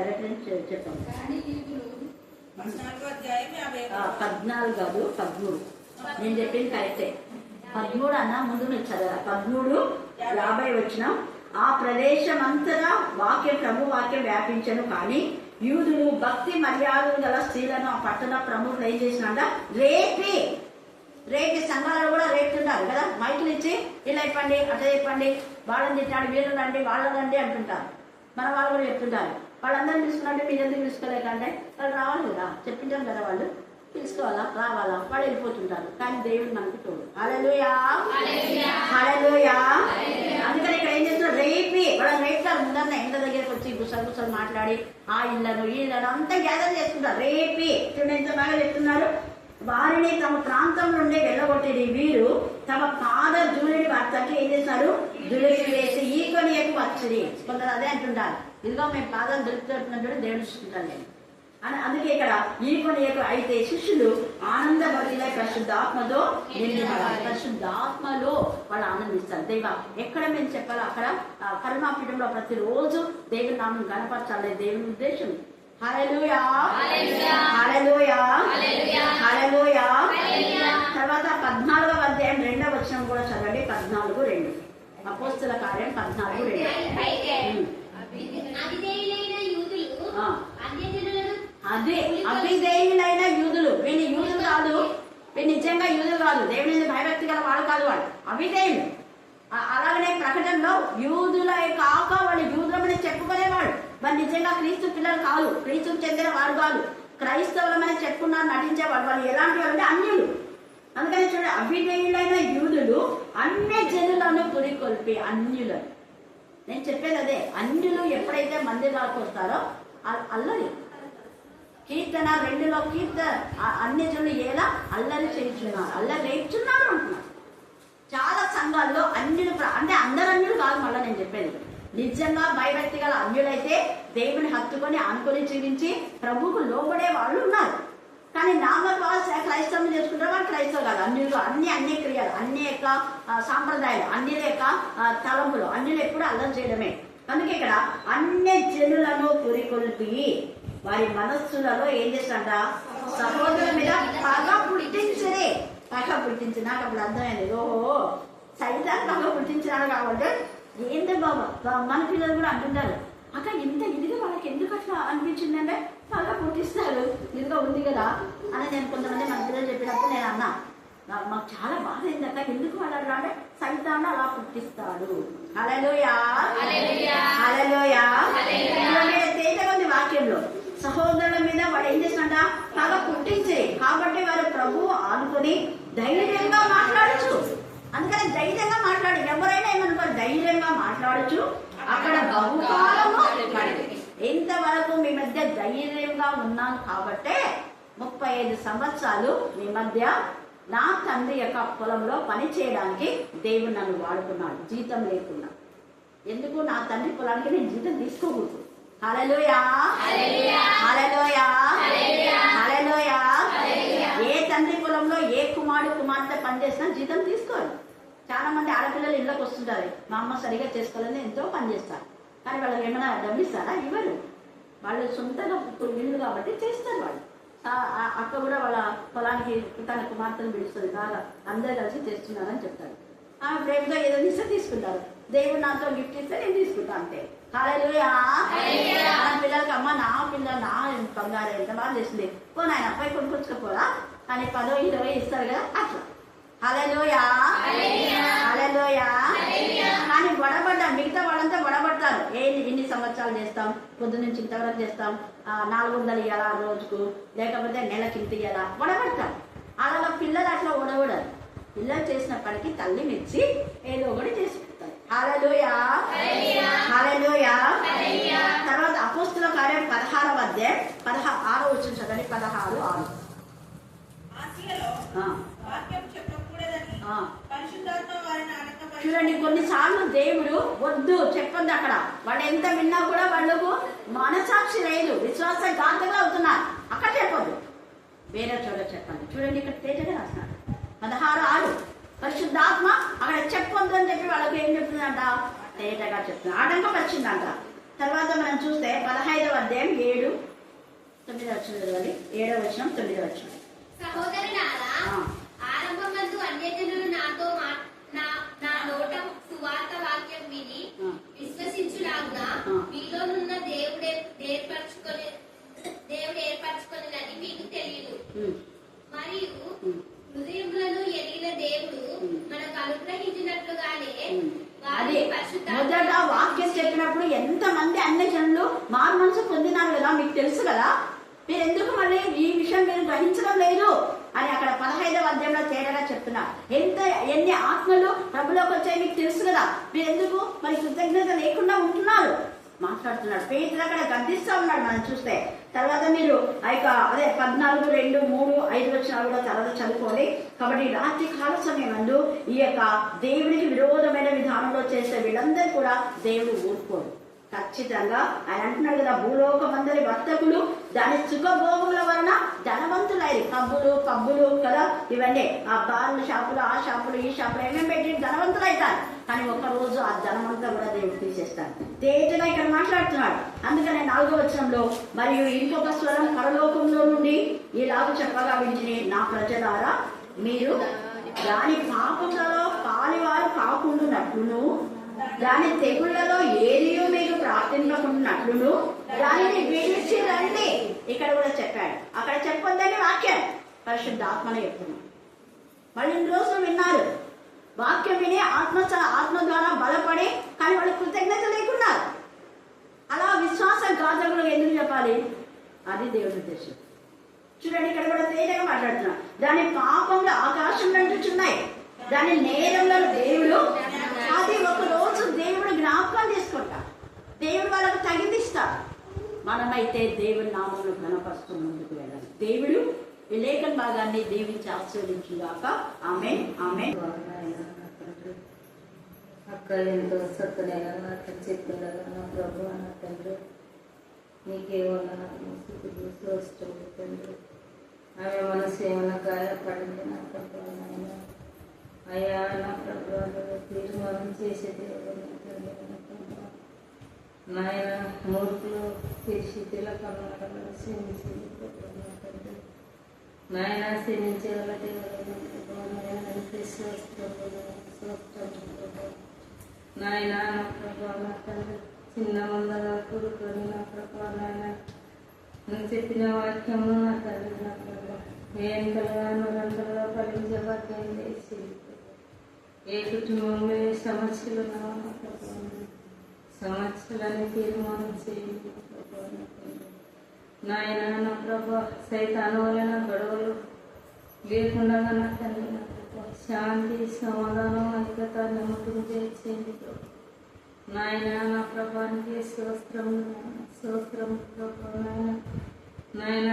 రెఫరెన్స్ చెప్పండి. 14 కాదు 13. నేను చెప్పింది కరెక్టే. 13 అన్న ముందు మీరు చదవ. 13:50 వచ్చిన ఆ ప్రదేశం అంతటా ప్రభు వాక్యం వ్యాపించను. కానీ యూదులు భక్తి మర్యాదలు గల స్త్రీలను ఆ పట్టణ ప్రముఖులు ఏం చేసినంట రేపి సంఘాలను కూడా రేపుతున్నారు కదా. మైకులు ఇచ్చి ఇలా చెప్పండి, అట్లా చెప్పండి, వాళ్ళని తిట్టాడు, వీళ్ళు రండి, వాళ్ళని రండి అంటుంటారు. మన వాళ్ళు కూడా చెప్తుంటారు. వాళ్ళందరినీ పిలుచుకున్నట్టే మీరు ఎందుకు పిలుచుకోలేకంటే వాళ్ళు రావాలి కదా, చెప్పించాం కదా, వాళ్ళు పిలుచుకోవాలా, రావాలా, వాళ్ళు వెళ్ళిపోతుంటారు. కానీ దేవుడు మనకు తోడు. హల్లెలూయా, హల్లెలూయా. అందుకని ఇక్కడ ఏం చేస్తున్నారు? రేపి వాళ్ళని రేపుతారు. ముందన్న ఇంత దగ్గరకు వచ్చి గుసలు మాట్లాడి ఆ ఇళ్ళను ఈ ఇళ్ళను అంతా గ్యాదర్ చేసుకుంటారు. రేపి చూడండి ఎంత బాగా చెప్తున్నారు. వారిని తమ ప్రాంతం నుండి వెళ్ళగొట్టిన వీరు తమ పాద ధూళిని వారి తట్టు ఏం చేస్తారు, దులిపి వేసి ఈ కొనియకు వచ్చింది. కొందరు అదే అంటుంటారు, ఇదిగో మేము పాదం దులుపుతున్నట్టు దేవుడు చూసుకుంటాను నేను అని. అందుకే ఇక్కడ ఈ కొనియకు అయితే శిష్యులు ఆనందభరితులై పరిశుద్ధాత్మతో నిండినవారు. పరిశుద్ధాత్మలో వాళ్ళు ఆనందిస్తారు. దైవ ఎక్కడ మేము చెప్పాలో అక్కడ కరుణాపీఠంలో ప్రతిరోజు దేవుని నామం గణపరచాలి దేవుని ఉద్దేశం. హల్లెలూయా హల్లెలూయా హల్లెలూయా. తర్వాత 14వ అధ్యాయం 2వ వచనం కూడా చదవండి. 14:2 అపోస్తల కార్యం 14:2. అదే అవిధేయులైన యూదులు, వీళ్ళు యూదులు కాదు, వీళ్ళు నిజంగా యూదులు కాదు, దేవుని భయభక్తి గల వాళ్ళు కాదు, వాళ్ళు అవిధేయులు. అలాగనే ప్రకటనలో యూదులే కాక వాళ్ళు యూదులమని చెప్పుకునేవాళ్ళు, వాళ్ళు నిజంగా క్రీస్తు పిల్లలు కాదు, క్రీస్తుకు చెందిన వారు కాదు, క్రైస్తవులమని చెప్పుకున్నారు, నటించేవాళ్ళు. వాళ్ళు ఎలాంటి వాళ్ళు అంటే అన్యులు. అందుకని చూడండి, అవిధేయులైన యూదులు అన్ని జనులను పురికొల్పి. అన్యులు నేను చెప్పేది అదే, అన్యులు ఎప్పుడైతే మందిరాలకు వస్తారో అల్లరి. కీర్తన 2లో అన్ని జనులు ఎలా అల్లరి చేయించున్నారు, అల్లరి రేపుచున్నారు అంటున్నారు. చాలా సంఘాల్లో అన్యులు, అంటే అందరు అన్యులు కాదు, మళ్ళీ నేను చెప్పేది నిజంగా భయభక్తి గల అన్యులైతే దేవుని హత్తుకొని అనుకొని జీవించి ప్రభువుకు లోబడే వాళ్ళు ఉన్నారు. కానీ నామవాస క్రైస్తవం చేసుకుంటారు, వాళ్ళు క్రైస్తవం కాదు, అన్యులు. అన్ని క్రియలు, అన్ని యొక్క సాంప్రదాయాలు, అన్ని యొక్క తలంపులు, అన్యులు ఎప్పుడు అల్లరి చేయడమే. అందుకే ఇక్కడ అన్ని జనులను పురికొల్పి వారి మనస్సులలో ఏం చేస్తాడ, సహోదరుల మీద పగ పుట్టించరే. పగ పుట్టించి నాకు అప్పుడు అర్థమైంది, ఓహో సైతాన్ పగ పుట్టించినారు కాబట్టి. ఏంటో బాబా మన పిల్లలు కూడా అంటుంటారు, అక్క ఇంత ఇదిగా వాళ్ళకి ఎందుకు అట్లా అనిపించిందంటే పగ పుట్టిస్తారు, ఇదిగా ఉంది కదా అని. నేను కొంతమంది మన పిల్లలు చెప్పినప్పుడు నేను అన్నా, మాకు చాలా బాధ అయింది అక్క, ఎందుకు వాళ్ళు అంటే సైతాన్ అలా పుట్టిస్తాడు. హల్లెలూయా హల్లెలూయా. తేజగా ఉంది వాక్యంలో, సహోదరుల మీద వాడు ఏం చేసినట పగ పుట్టించే కాబట్టి వారు ప్రభువు ఆనుకొని ధైర్యంగా మాట్లాడచ్చు. అందుకని ధైర్యంగా మాట్లాడి, ఎవరైనా ఏమనుకోరు, ధైర్యంగా మాట్లాడచ్చు. అక్కడ బహుకాలము ఇంతవరకు మీ మధ్య ధైర్యంగా ఉన్నాను కాబట్టే 35 సంవత్సరాలు మీ మధ్య నా తండ్రి యొక్క పొలంలో పని చేయడానికి దేవుడు నన్ను వాడుకున్నాడు, జీతం లేకుండా. ఎందుకు, నా తండ్రి పొలానికి నేను జీతం తీసుకోకూడదు. హల్లెలూయా హల్లెలూయా హల్లెలూయా. ఏ తండ్రి పొలంలో ఏ కుమార్తె పనిచేసినా జీతం తీసుకోరు. చాలా మంది ఆడపిల్లలు ఇళ్ళకి వస్తుంటారు, మా అమ్మ సరిగా చేసుకోవాలని ఎంతో పని చేస్తారు, కానీ వాళ్ళకి ఏమైనా డబ్బులు ఇస్తారా? ఇవ్వరు. వాళ్ళు సొంతగా ఇల్లు కాబట్టి చేస్తారు. వాళ్ళు అక్క కూడా వాళ్ళ పొలానికి తన కుమార్తెను పిలుస్తుంది, బాగా అందరూ కలిసి చేస్తున్నారని చెప్తారు. ఆమె ప్రేమగా ఏదో ఇస్తే తీసుకుంటారు. దేవుడు నాతో గిఫ్ట్ ఇస్తే నేను తీసుకుంటా అంతే. హల్లెలూయా. మన పిల్లలకి అమ్మ నా పిల్ల నా బంగారు ఎంత బాగా చేసింది, పో నాయన అబ్బాయి కొనుక్కొచ్చుకోపోరా అని 10-20 ఇస్తారు కదా, అట్లా. హల్లెలూయా హల్లెలూయా. కానీ వడబడ్డాం, మిగతా వాళ్ళంతా వడబడతారు. ఇన్ని సంవత్సరాలు చేస్తాం, పొద్దు నుంచి ఇంతవరకు చేస్తాం, 400 ఇవ్వాలా రోజుకు, లేకపోతే నెలకి ఇంత ఇవ్వాలా, వడబడతాం. అలాగా పిల్లలు అట్లా వడబడరు. పిల్లలు చేసిన పనికి తల్లి మెచ్చి ఏదో ఒకటి చేసి పెడతారు. హల్లెలూయా హల్లెలూయా. తర్వాత అపోస్తల కార్యం 16వ అధ్యాయం 16వ వచనం చదవండి. 16:6. చూడండి, కొన్నిసార్లు దేవుడు వద్దు చెప్పొద్దు, అక్కడ వాడు ఎంత విన్నా కూడా వాళ్ళకు మనసాక్షి లేదు, విశ్వాసఘాతగా అవుతున్నారు, అక్కడ చెప్పొద్దు, వేరే చోట చెప్పండి. చూడండి, ఇక్కడ తేజగా రాస్తున్నాడు 16:6. పరిశుద్ధాత్మ అక్కడ చెప్పొద్దు అని చెప్పి వాళ్ళకి ఏం చెప్తుందంట, తేజగా చెప్తుంది, ఆటంకపరిచిందంట. తర్వాత మనం చూస్తే 15వ అధ్యాయం 7-9 వచనం చదవాలి. 7వ వచనం 9వ వచనం. సహోదరులారా, ఆరంభమందు అన్యజనులు నాతో నా నోట సువార్త వాక్యం విని విశ్వసించులాగున మీలోనున్న దేవుడు ఏర్పరచుకొనినని మీకు తెలియదు. మరియు హృదయములను ఎరిగిన దేవుడు మనకు అనుగ్రహించినట్లుగానే మొదట వాక్యం చెప్పినప్పుడు ఎంత మంది అన్యజనులు మారు మనసు పొందినారు కదా, మీకు తెలుసు కదా, మీరు ఎందుకు మళ్ళీ ఈ విషయం మీరు గ్రహించడం లేదు అని అక్కడ 15వ అధ్యాయంలో తేడాగా చెప్తున్నారు. ఎన్ని ఆత్మలు ప్రభులోకి వచ్చాయి మీకు తెలుసు కదా, మీరు ఎందుకు మరి కృతజ్ఞత లేకుండా ఉంటున్నారు మాట్లాడుతున్నాడు. పేతురు అక్కడ గద్దిస్తా ఉన్నాడు మనం చూస్తే. తర్వాత మీరు అదే 14, 2, 3, 5 వచ్చిన వచనాలు కూడా తర్వాత చదువుకోండి. కాబట్టి రాత్రి కాల సమయం నందు ఈ యొక్క దేవునికి విరోధమైన విధానంలో చేసే వీళ్ళందరూ కూడా దేవుడు ఊరుకోడు. ఖచ్చితంగా ఆయన అంటున్నాడు కదా, భూలోకమందరి వర్తకులు దాని సుఖభోగముల వలన ధనవంతులైరు. పబ్బులు కదా, ఇవన్నీ ఆ బార్ల షాపులు, ఆ షాపులు, ఈ షాపులు ఏమేమి పెట్టి ధనవంతులు అవుతారు. కానీ ఒక్కరోజు ఆ ధనమంతా కూడా దేవుడు తీసేస్తాడు. తేజగా ఇక్కడ మాట్లాడుతున్నాడు. అందుకనే 4వ వచనంలో, మరియు ఇంకొక స్వరం పరలోకంలో నుండి ఇలాగ చెప్పగా వింటిని, నా ప్రజలారా మీరు దాని పాపములలో పాలివారు కాకుండానట్లును, దాని తెగుళ్లలో ఏదియో మీకు ప్రార్థింపకుండానట్లును దానిని విడిచి రండి. ఇక్కడ కూడా చెప్పాడు. అక్కడ చెప్పొద్దని వాక్యం పరిశుద్ధాత్మనే చెప్తున్నాడు. వాళ్ళు ఇన్ని రోజులు విన్నారు, వాక్యం విని ఆత్మ ద్వారా బలపడి, కానీ వాళ్ళు కృతజ్ఞత లేకున్నారు. అలా విశ్వాసఘాతకులు ఎందుకు చెప్పాలి? అది దేవుడి ఉద్దేశం. చూడండి, ఇక్కడ కూడా తేలిగా మాట్లాడుతున్నాడు. దాని పాపంలో ఆకాశం అంటున్నాయి, దాని నేరంలో దేవుడు, అది ఒక రోజు దేవుడు జ్ఞాపకం తీసుకుంటా, దేవుడు వాళ్ళకు తగిలిస్తాడు. మనమైతే దేవుడి నామమును ఘనపరుస్తూ ముందుకు వెళ్ళాలి. దేవుడు ఈ లేఖన భాగాన్ని దీవించి ఆశీర్వదించుగాక. ఆమేన్, ఆమేన్. అక్క ఎంతో చక్కగా నాకు చెప్తుండగా నా ప్రభు అన్న తండ్రి నీకేమన్నా తండ్రి, ఆమె మనసు ఏమన్నా గాయపడింది నా ప్రభు నాయన. అయ్యా నా ప్రభు తీర్మానం చేసేది నాయన, మూర్ఖులు తీర్చి తిలకన్నాడు క్షమించింది తండ్రి నాయన, క్షమించే వాళ్ళ నాయన నా ప్రభా నా తండ్రి, చిన్న మందగా కూడుకొని నా ప్రభా నాయన, నువ్వు చెప్పిన వాక్యము నా తండ్రి నా ప్రభా ఏంకలుగా నిరంతరంగా ఫలించే వాక్యం చేసి ఏ కుటుంబంలో ఏ సమస్యలు ఉన్నావో నా ప్రభా, సమస్యలని తీర్మానం చేయండి ప్రభా నా తండ్రి నాయన. నా ప్రభా సైతాను వలన గొడవలు లేకుండా నా తండ్రి నా ప్రభా శాంతి, సమాధానం, ఐక్యత, నమ్మకం చేయండి నాయన. నా ప్రభానికి స్తోత్రం ప్రభా నాయన. నాయన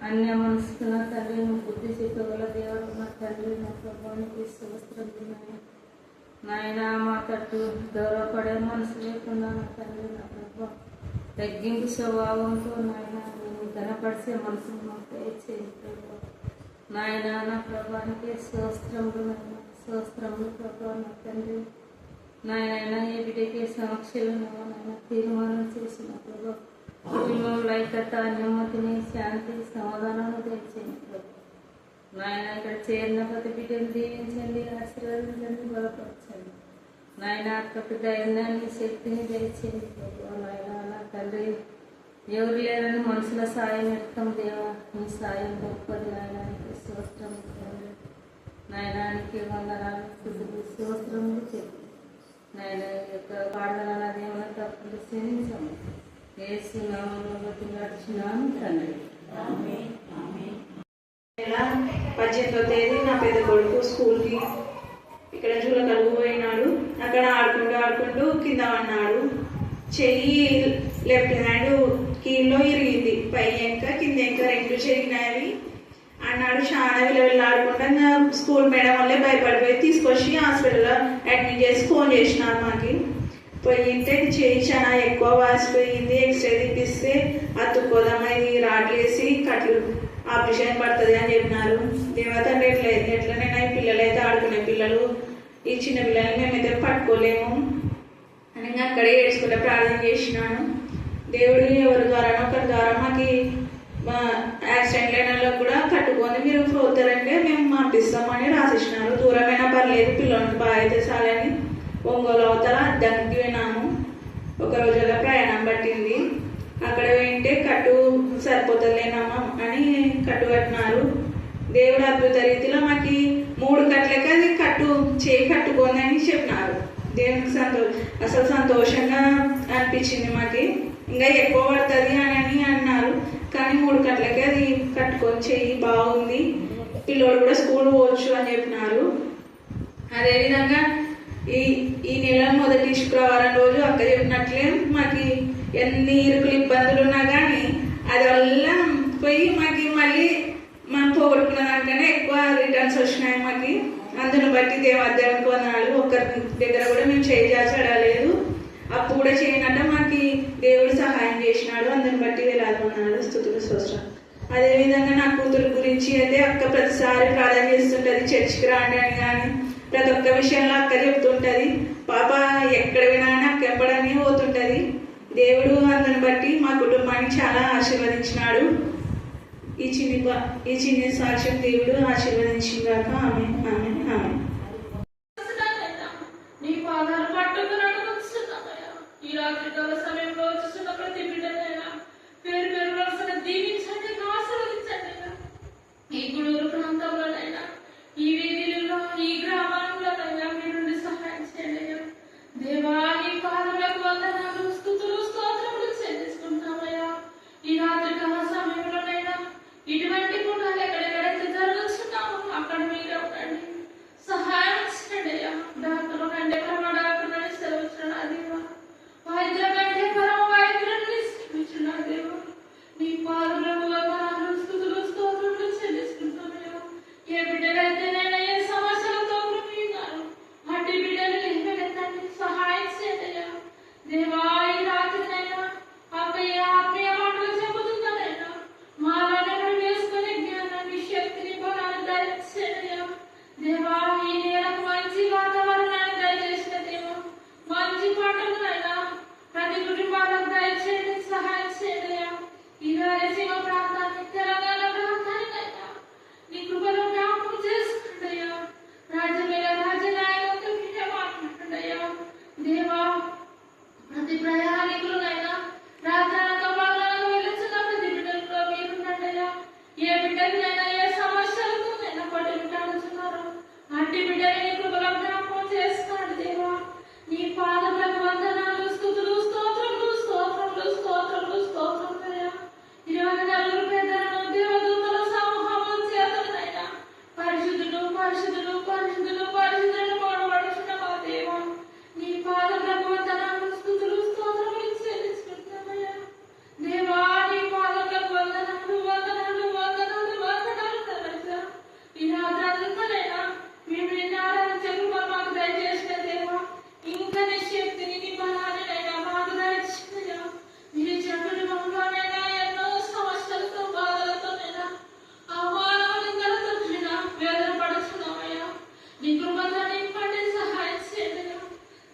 అన్య మనసుకు నా తండ్రి, బుద్ధి చెప్పగల దేవుడు నా తండ్రి నా ప్రభానికి స్తోత్రం నాయన. నాయన మా తట్టు గౌరవపడే మనసు లేకుండా నా తండ్రి నా ప్రభా తగ్గింపు స్వభావంతో నాయన నేను ఘనపరిచే మనసును మాకు దయచేయండి ప్రభా నాయన. నా ప్రభానికి స్తోత్రములు ప్రభా నా తండ్రి నాయన. ఏ బిడ్డకి సమస్యలు నాయన తీర్మానం చేసిన ప్రభా కుటుంబంలో ఐక్యత, నెమ్మదిని, శాంతి, సమాధానాన్ని దయచేయండి ప్రభా నాయన. ఇక్కడ చేరిన ప్రతి బిడ్డను దీవించండి, ఆశీర్వదించండి, బలపరచండి నాయన. అక్కడికి ధైర్యాన్ని, శక్తిని దయచేయండి ప్రభా నాయన. నా తండ్రి ఎవరు లేరని మనుషుల సాయం ఎత్తాం దేవా, నీ సాయం గొప్పది నాయన. స్తోత్రం నాయనానికి వందనాలు, స్తోత్రములు చెప్పి నాయన యొక్క పాడల దేవుని తప్పులు క్షమించము. యేసు నామములో నడిచినాను తండ్రి. 18వ తేదీ నా పెద్ద కొడుకు స్కూల్కి ఇక్కడ జూలకలుగు పోయినాడు. అక్కడ ఆడుకుంటూ కింద పడినాడు. చెయ్యి లెఫ్ట్ హ్యాండ్ కీలో ఇరిగింది, పై వెంక కింద వెంక రెండు చెరిగినవి అన్నాడు. చాలా ఆడుకుంటా స్కూల్ మేడం వల్లే భయపడిపోయి తీసుకొచ్చి హాస్పిటల్లో అడ్మిట్ చేసి ఫోన్ చేసినారు. మాకు పోయింటే చెయ్యి చాలా ఎక్కువ వాసిపోయింది, ఎక్స్రే తీపిస్తే అతుక్కోదామా, ఇది రాట్లేసి కట్లు ఆపరేషన్ పడుతుంది అని చెప్పినారు. దేవతండ్రి ఎట్లనైనా ఈ పిల్లలు అయితే ఆడుకునే పిల్లలు, ఈ చిన్న పిల్లల్ని మేమైతే పట్టుకోలేము అని అక్కడే ఏడ్చుకుంటే ప్రార్థన చేసినాను. దేవుడు ఎవరి ద్వారా ఒకరి ద్వారా మాకు యాక్సిడెంట్ అయిన వాళ్ళకి కూడా కట్టుకొని మీరు పోతారంటే మేము పంపిస్తామని రాసిచ్చినారు. దూరమైనా పర్లేదు, పిల్లలకి బాగా అయితే చాలని ఒంగోలు అవతల అద్దంకి వినాము. ఒక రోజుల ప్రయాణం పట్టింది. అక్కడ వింటే కట్టు సరిపోతలేనమ్మా అని కట్టు కట్టినారు. దేవుడు అద్భుత రీతిలో మాకు 3 కట్లకి అది చేయి కట్టుకోందని చెప్పినారు. దేవునికి అసలు సంతోషంగా అనిపించింది మాకు. ఇంకా ఎక్కువ పడుతుంది అని అన్నారు, కానీ 3 కట్లకి అది కట్టుకొని చెయ్యి బాగుంది, పిల్లోడు కూడా స్కూల్ పోవచ్చు అని చెప్పినారు. అదేవిధంగా ఈ నెల మొదటి శుక్రవారం రోజు అక్క చెప్పినట్లే మాకు ఎన్ని ఇరుకులు ఇబ్బందులు ఉన్నా కానీ అది వల్ల పోయి మాకు మళ్ళీ పోగొట్టుకున్న దానికన్నా ఎక్కువ రిటర్న్స్ వచ్చినాయి మాకు. అందును బట్టి దేవునికి వందనాలు. ఒకరి దగ్గర కూడా మేము చేయలేదు, అప్పు కూడా చేయనట్ట మాకు దేవుడు సహాయం చేసినాడు. అందుని బట్టి వేలాది వందనాలు, స్తుతులు, స్తోత్రం. అదేవిధంగా నా కూతురు గురించి అయితే అక్క ప్రతిసారి ప్రార్థన చేస్తుంటుంది, చర్చికి రాండి అని కానీ ప్రతి ఒక్క విషయంలో అక్క చెప్తుంటుంది. పాప ఎక్కడ వినా అక్క ఎంపడని పోతుంటుంది. దేవుడు అందుని బట్టి మా కుటుంబాన్ని చాలా ఆశీర్వదించినాడు. ఈ చిన్ని సాక్ష్యం దేవుడు ఆశీర్వదించిందాక. ఆమె ఆమె ఆమె. నీ పాదాలు పట్టుకున్నాడు ఈ రాత్రి కాల సమయంలో చూస్తున్న ప్రతి బిడ్డనైనా పేరు పేరు వరుసగా దీవించండి, ఆశీర్వదించండి. ఈ గుడూరు ప్రాంతంలోనైనా, ఈ వీధిలో, ఈ గ్రామాలలోనైనా మీ నుండి సహాయం చేయండి. దేవా నీ పాదములకు వందనాలు, స్తుతులు, స్తోత్రములు చెల్లించుకుంటామయ్యా. ఈ రాత్రి కాల సమయంలోనైనా ఇటువంటి గుణాలు ఎక్కడెక్కడైతే జరుగుతున్నామో అక్కడ మీరే ఉండండి, సహాయం చేయండి అయ్యా. డాక్టర్ కంటే పరమ డాక్టర్ అని సెలవుచ్చిన దేవా, వైద్యుల కంటే పరమ వైద్యులను నిశ్చయించిన దేవా, నీ పాదములకు వందనాలు, స్తుతులు, స్తోత్రములు చెల్లించుకుంటామయ్యా. ఏ బిడ్డలైతే నేను ఏ సమస్యలతో కృంగినాను అట్టి బిడ్డలు లేవనెత్తండి, సహాయం చేయండి దేవా. ఈ రాత్రినైనా అక్కయ్య ఆత్మీయ మాటలు చెబుతుందనైనా మాలోనే వేసుకునే జ్ఞానాన్ని, శక్తిని, బలాన్ని దయచేయండి దేవా. ఈ నేలకు మంచి వాతావరణాన్ని దయచేసిన దేవా, మంచి పంటలనైనా ప్రతి కుటుంబాలకు దయచేయండి, సహాయం చేయండి. ఈ రాయలసీమ ప్రాంతాన్ని, తెలంగాణ ప్రాంతానికైనా నీ కృపలో జ్ఞాపకం చేసుకోండి. రాజ్యమేళ రాజ్య నాయకులతో మీరే మాట్లాడండి దేవా. ప్రతి ప్రయాణికులనైనా రాజ్యాలకు భాగాలకు వెళ్ళుచున్న ప్రతి బిడ్డలతో మీరుండండి. ఏ బిడ్డలైనా ఏ సమస్యలతోనైనా పట్టుకుంటాడుతున్నారు అట్టి బిడ్డని నీ కృపలో జ్ఞాపకం చేసుకోండి దేవా. నీ పాదములకు వందనాలు, స్తుతులు, స్తోత్రములు, స్తోత్రములు, స్తోత్రములు, స్తోత్రములయ్యా. 24 పేదలను దేవదూతల సమూహము చేతనైనా పరిశుద్ధులు, పరిశుద్ధులు, పరిశుద్ధులు, పరిశుద్ధులు పాడబడుచున్న మా దేవా, నీ పాదములకు వందనాలు, స్తుతులు, స్తోత్రములు చెల్లించుకుంటామయ్యా దేవా. నీ పాదములకు వందనాలు, వందనాలు, వందనాలు, వందనాలు తరచా. ఈ రాత్రంతనైనా మేము నిన్ను ఆరాధించే కృప మాకు దయచేసిన దేవా. ఇంకా నీ శక్తిని, నీ బలాన్ని మాకు దయచేయ. మీరు చెడు మమ్మల్నైనా ఎన్నో సమస్యలతో, బాధలతోనైనా, అవమానాలతోనైనా వేదన పడుతున్నామయ్యా. నీ కృపతో నింపండి, సహాయం చేయండి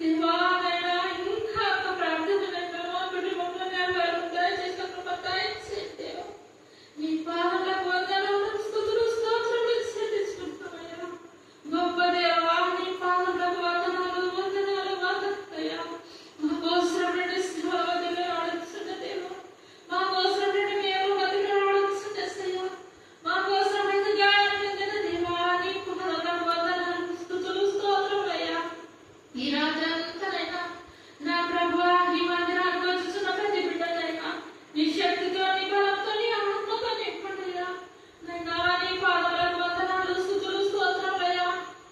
దేవా. ఇంకా ఒక ప్రార్థనలో మా కుటుంబంలో మేము దయచేసిన కృప దయచేయండి. నీ పాదములకు వందనాలు, స్తుతులు, స్తోత్రములు చెల్లించుకుంటామయ్యా. గొప్ప దేవా, నీ పాదములకు వందనాలు, వందనాలు, వందనాలయ్యా. మా కోసం రెండు శ్రమల మధ్యలో ఆడుతున్న దేవా, మా కోసం రెండు మేము మధ్యలో ఆడుతున్నయ్యా, మా కోసం రెండు గాయం చెందిన దేవా, నీ పాదములకు వందనాలు, స్తుతులు, స్తోత్రములయ్యా. ఈ రాత్రంతనైనా నా ప్రభువా, ఈ మందిరానికి వచ్చుచున్న ప్రతి బిడ్డనైనా నీ శక్తితో, నీ బలంతో, నీ ఆత్మతో నింపండియా. నైనా నీ పాదములకు వందనాలు, స్తుతులు, స్తోత్రములయ్యా.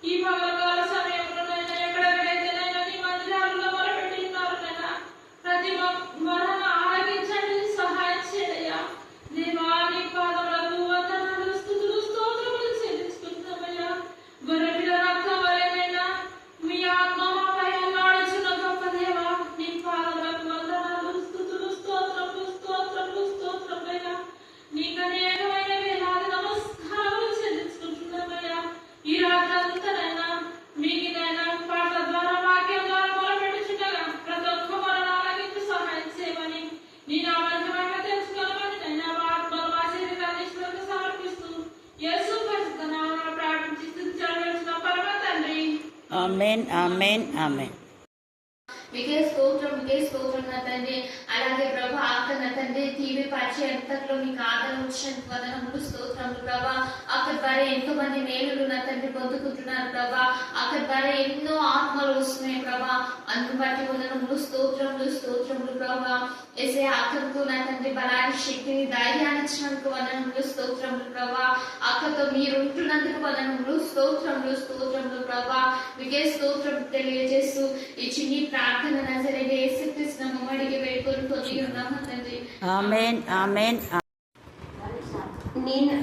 ఈ పగలకాల సమయంలోనైనా ఎక్కడెక్కడైతేనైనా నీ మందిరాలలో మొరపెట్టి ఉన్నారునైనా ప్రతి మొరను ఆలకించండి, సహాయం చేయండియా దేవా. నీ పాదములకు వందనాలు, స్తుతులు, స్తోత్రములు చెల్లించుకుంటామయ్యా. గొర్రెపిల్ల రక్తం వలెనైనా మీ ఆత్మ మాపై అల్లాడుచున్న గొప్ప దేవా, నీ పాదములకు వందనాలు, స్తుతులు, స్తోత్రములు, స్తోత్రములు, స్తోత్రములయ్యా. నీకు అనేకమైన వేలాది నమస్కారములు చెల్లించుకుంటున్నామయ్యా. ఈ రాత్రంతనైనా మీకినైనా పాటల ద్వారా, వాక్యం ద్వారా మొరపెట్టుచుండగా ప్రతి ఒక్క మొరను ఆలకించి సహాయం చేయమని, నీ నామానికి మహిమ తెచ్చుకోవాలని నైనా మా ఆత్మలు, మా శరీరాన్ని ఈశ్వరునికి సమర్పిస్తూ యేసు పరిశుద్ధ నామమున ప్రార్థించి స్తుతించబడుచున్న పరమ తండ్రి. ఆమేన్, ఆమేన్, ఆమేన్. మీకే స్తోత్రం నా తండ్రి. అలాగే ప్రభా అక్క నా తండ్రి టీవీ పరిచయం ఎంతలో మీకు ఆదరణ వచ్చినందుకు వందనములు, స్తోత్రములు ప్రభా. అక్కడి ద్వారా ఎంతో మంది మేలులు నా తండ్రి పొందుకుంటున్నారు ప్రభా. అక్కడి ద్వారా ఎన్నో ఆత్మలు వస్తున్నాయి ప్రభా. అందుకు బట్టి వందనములు, స్తోత్రములు, స్తోత్రములు ప్రభా. ఎసే అక్కకు నా తండ్రి బలాన్ని, శక్తిని, ధైర్యాన్ని ఇచ్చినందుకు వందనములు, స్తోత్రములు ప్రభా. అక్కతో మీరు ఉంటున్నందుకు వందనములు, స్తోత్రములు, స్తోత్రములు ప్రభా. మీకే స్తోత్రం తెలియజేస్తూ ఈ చిన్ని ప్రార్థన నజరేయుడైన యేసుక్రీస్తు నామమున అడిగి వేడుకొని పొంది ఉన్నాము తండ్రి. ఆమేన్, ఆమేన్. నేను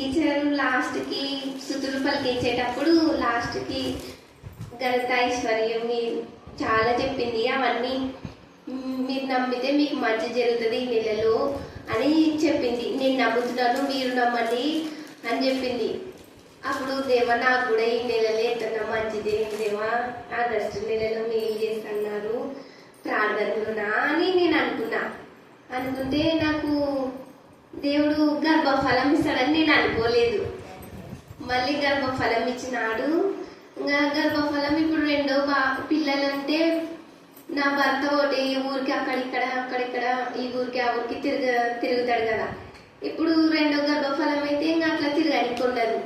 టీచర్ లాస్ట్కి స్తుతులు పలికించేటప్పుడు లాస్ట్కి ఘనత ఐశ్వర్యం మీరు చాలా చెప్పింది. అవన్నీ మీరు నమ్మితే మీకు మంచి జరుగుతుంది ఈ నెలలో అని చెప్పింది. నేను నమ్ముతున్నాను, మీరు నమ్మండి అని చెప్పింది. అప్పుడు దేవా నాకు కూడా ఈ నెలలో ఎట్లా మంచిది దేవా, ఆగస్టు నెలలో మేలు చేస్తున్నారు ప్రార్థనలునా అని నేను అనుకుంటే నాకు దేవుడు గర్భఫలం ఇస్తాడని నేను అనుకోలేదు. మళ్ళీ గర్భఫలం ఇచ్చినాడు. ఇంకా గర్భఫలం ఇప్పుడు రెండో పిల్లలంటే నా భర్త ఒకటి ఊరికి అక్కడిక్కడ ఈ ఊరికి ఆ ఊరికి తిరుగుతాడు కదా. ఇప్పుడు రెండో గర్భఫలం అయితే ఇంకా అట్లా తిరగడానికి ఉండదు.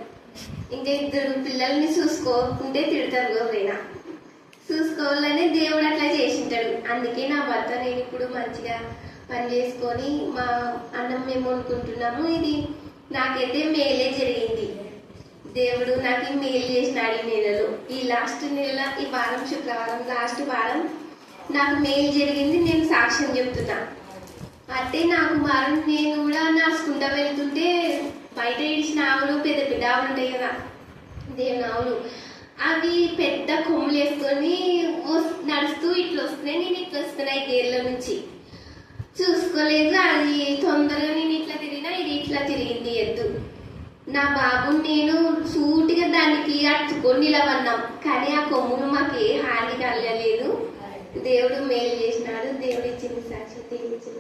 ఇంకా 2 పిల్లల్ని చూసుకోకుంటే తిడతారు ఎవరైనా. చూసుకోవాలని దేవుడు అట్లా చేసింటాడు. అందుకే నా భర్త నేను ఇప్పుడు మంచిగా పని చేసుకొని మా అన్నం మేము వండుకుంటున్నాము. ఇది నాకైతే మేలే జరిగింది. దేవుడు నాకు మేలు చేసినాడు ఈ నెలలో. ఈ లాస్ట్ నెల ఈ వారం శుక్రవారం లాస్ట్ వారం నాకు మేలు జరిగింది. నేను సాక్ష్యం చెప్తున్నా. అంటే నాకు వారం నేను కూడా నడుచుకుంటా వెళ్తుంటే బయట ఇడిచిన ఆవులు పెద్ద పెద్ద ఆవులు ఉంటాయి కదా, దేవుని ఆవులు, అవి పెద్ద కొమ్ములు వేసుకొని నడుస్తూ ఇట్లా వస్తున్నాయి. నేను ఇట్లా వస్తున్నాయి గేర్ల నుంచి చూసుకోలేదు. అది తొందరగా నేను ఇట్లా తిరిగినా ఇది ఇట్లా తిరిగింది ఎద్దు. నా బాబు నేను సూటిగా దానికి అట్టుకొని నిలవన్నాం, కానీ ఆ కొమ్ములు మాకు ఏ హాని కలగలేదు. దేవుడు మేలు చేసినాడు. దేవుడు ఇచ్చిన సాక్షి ఇచ్చిన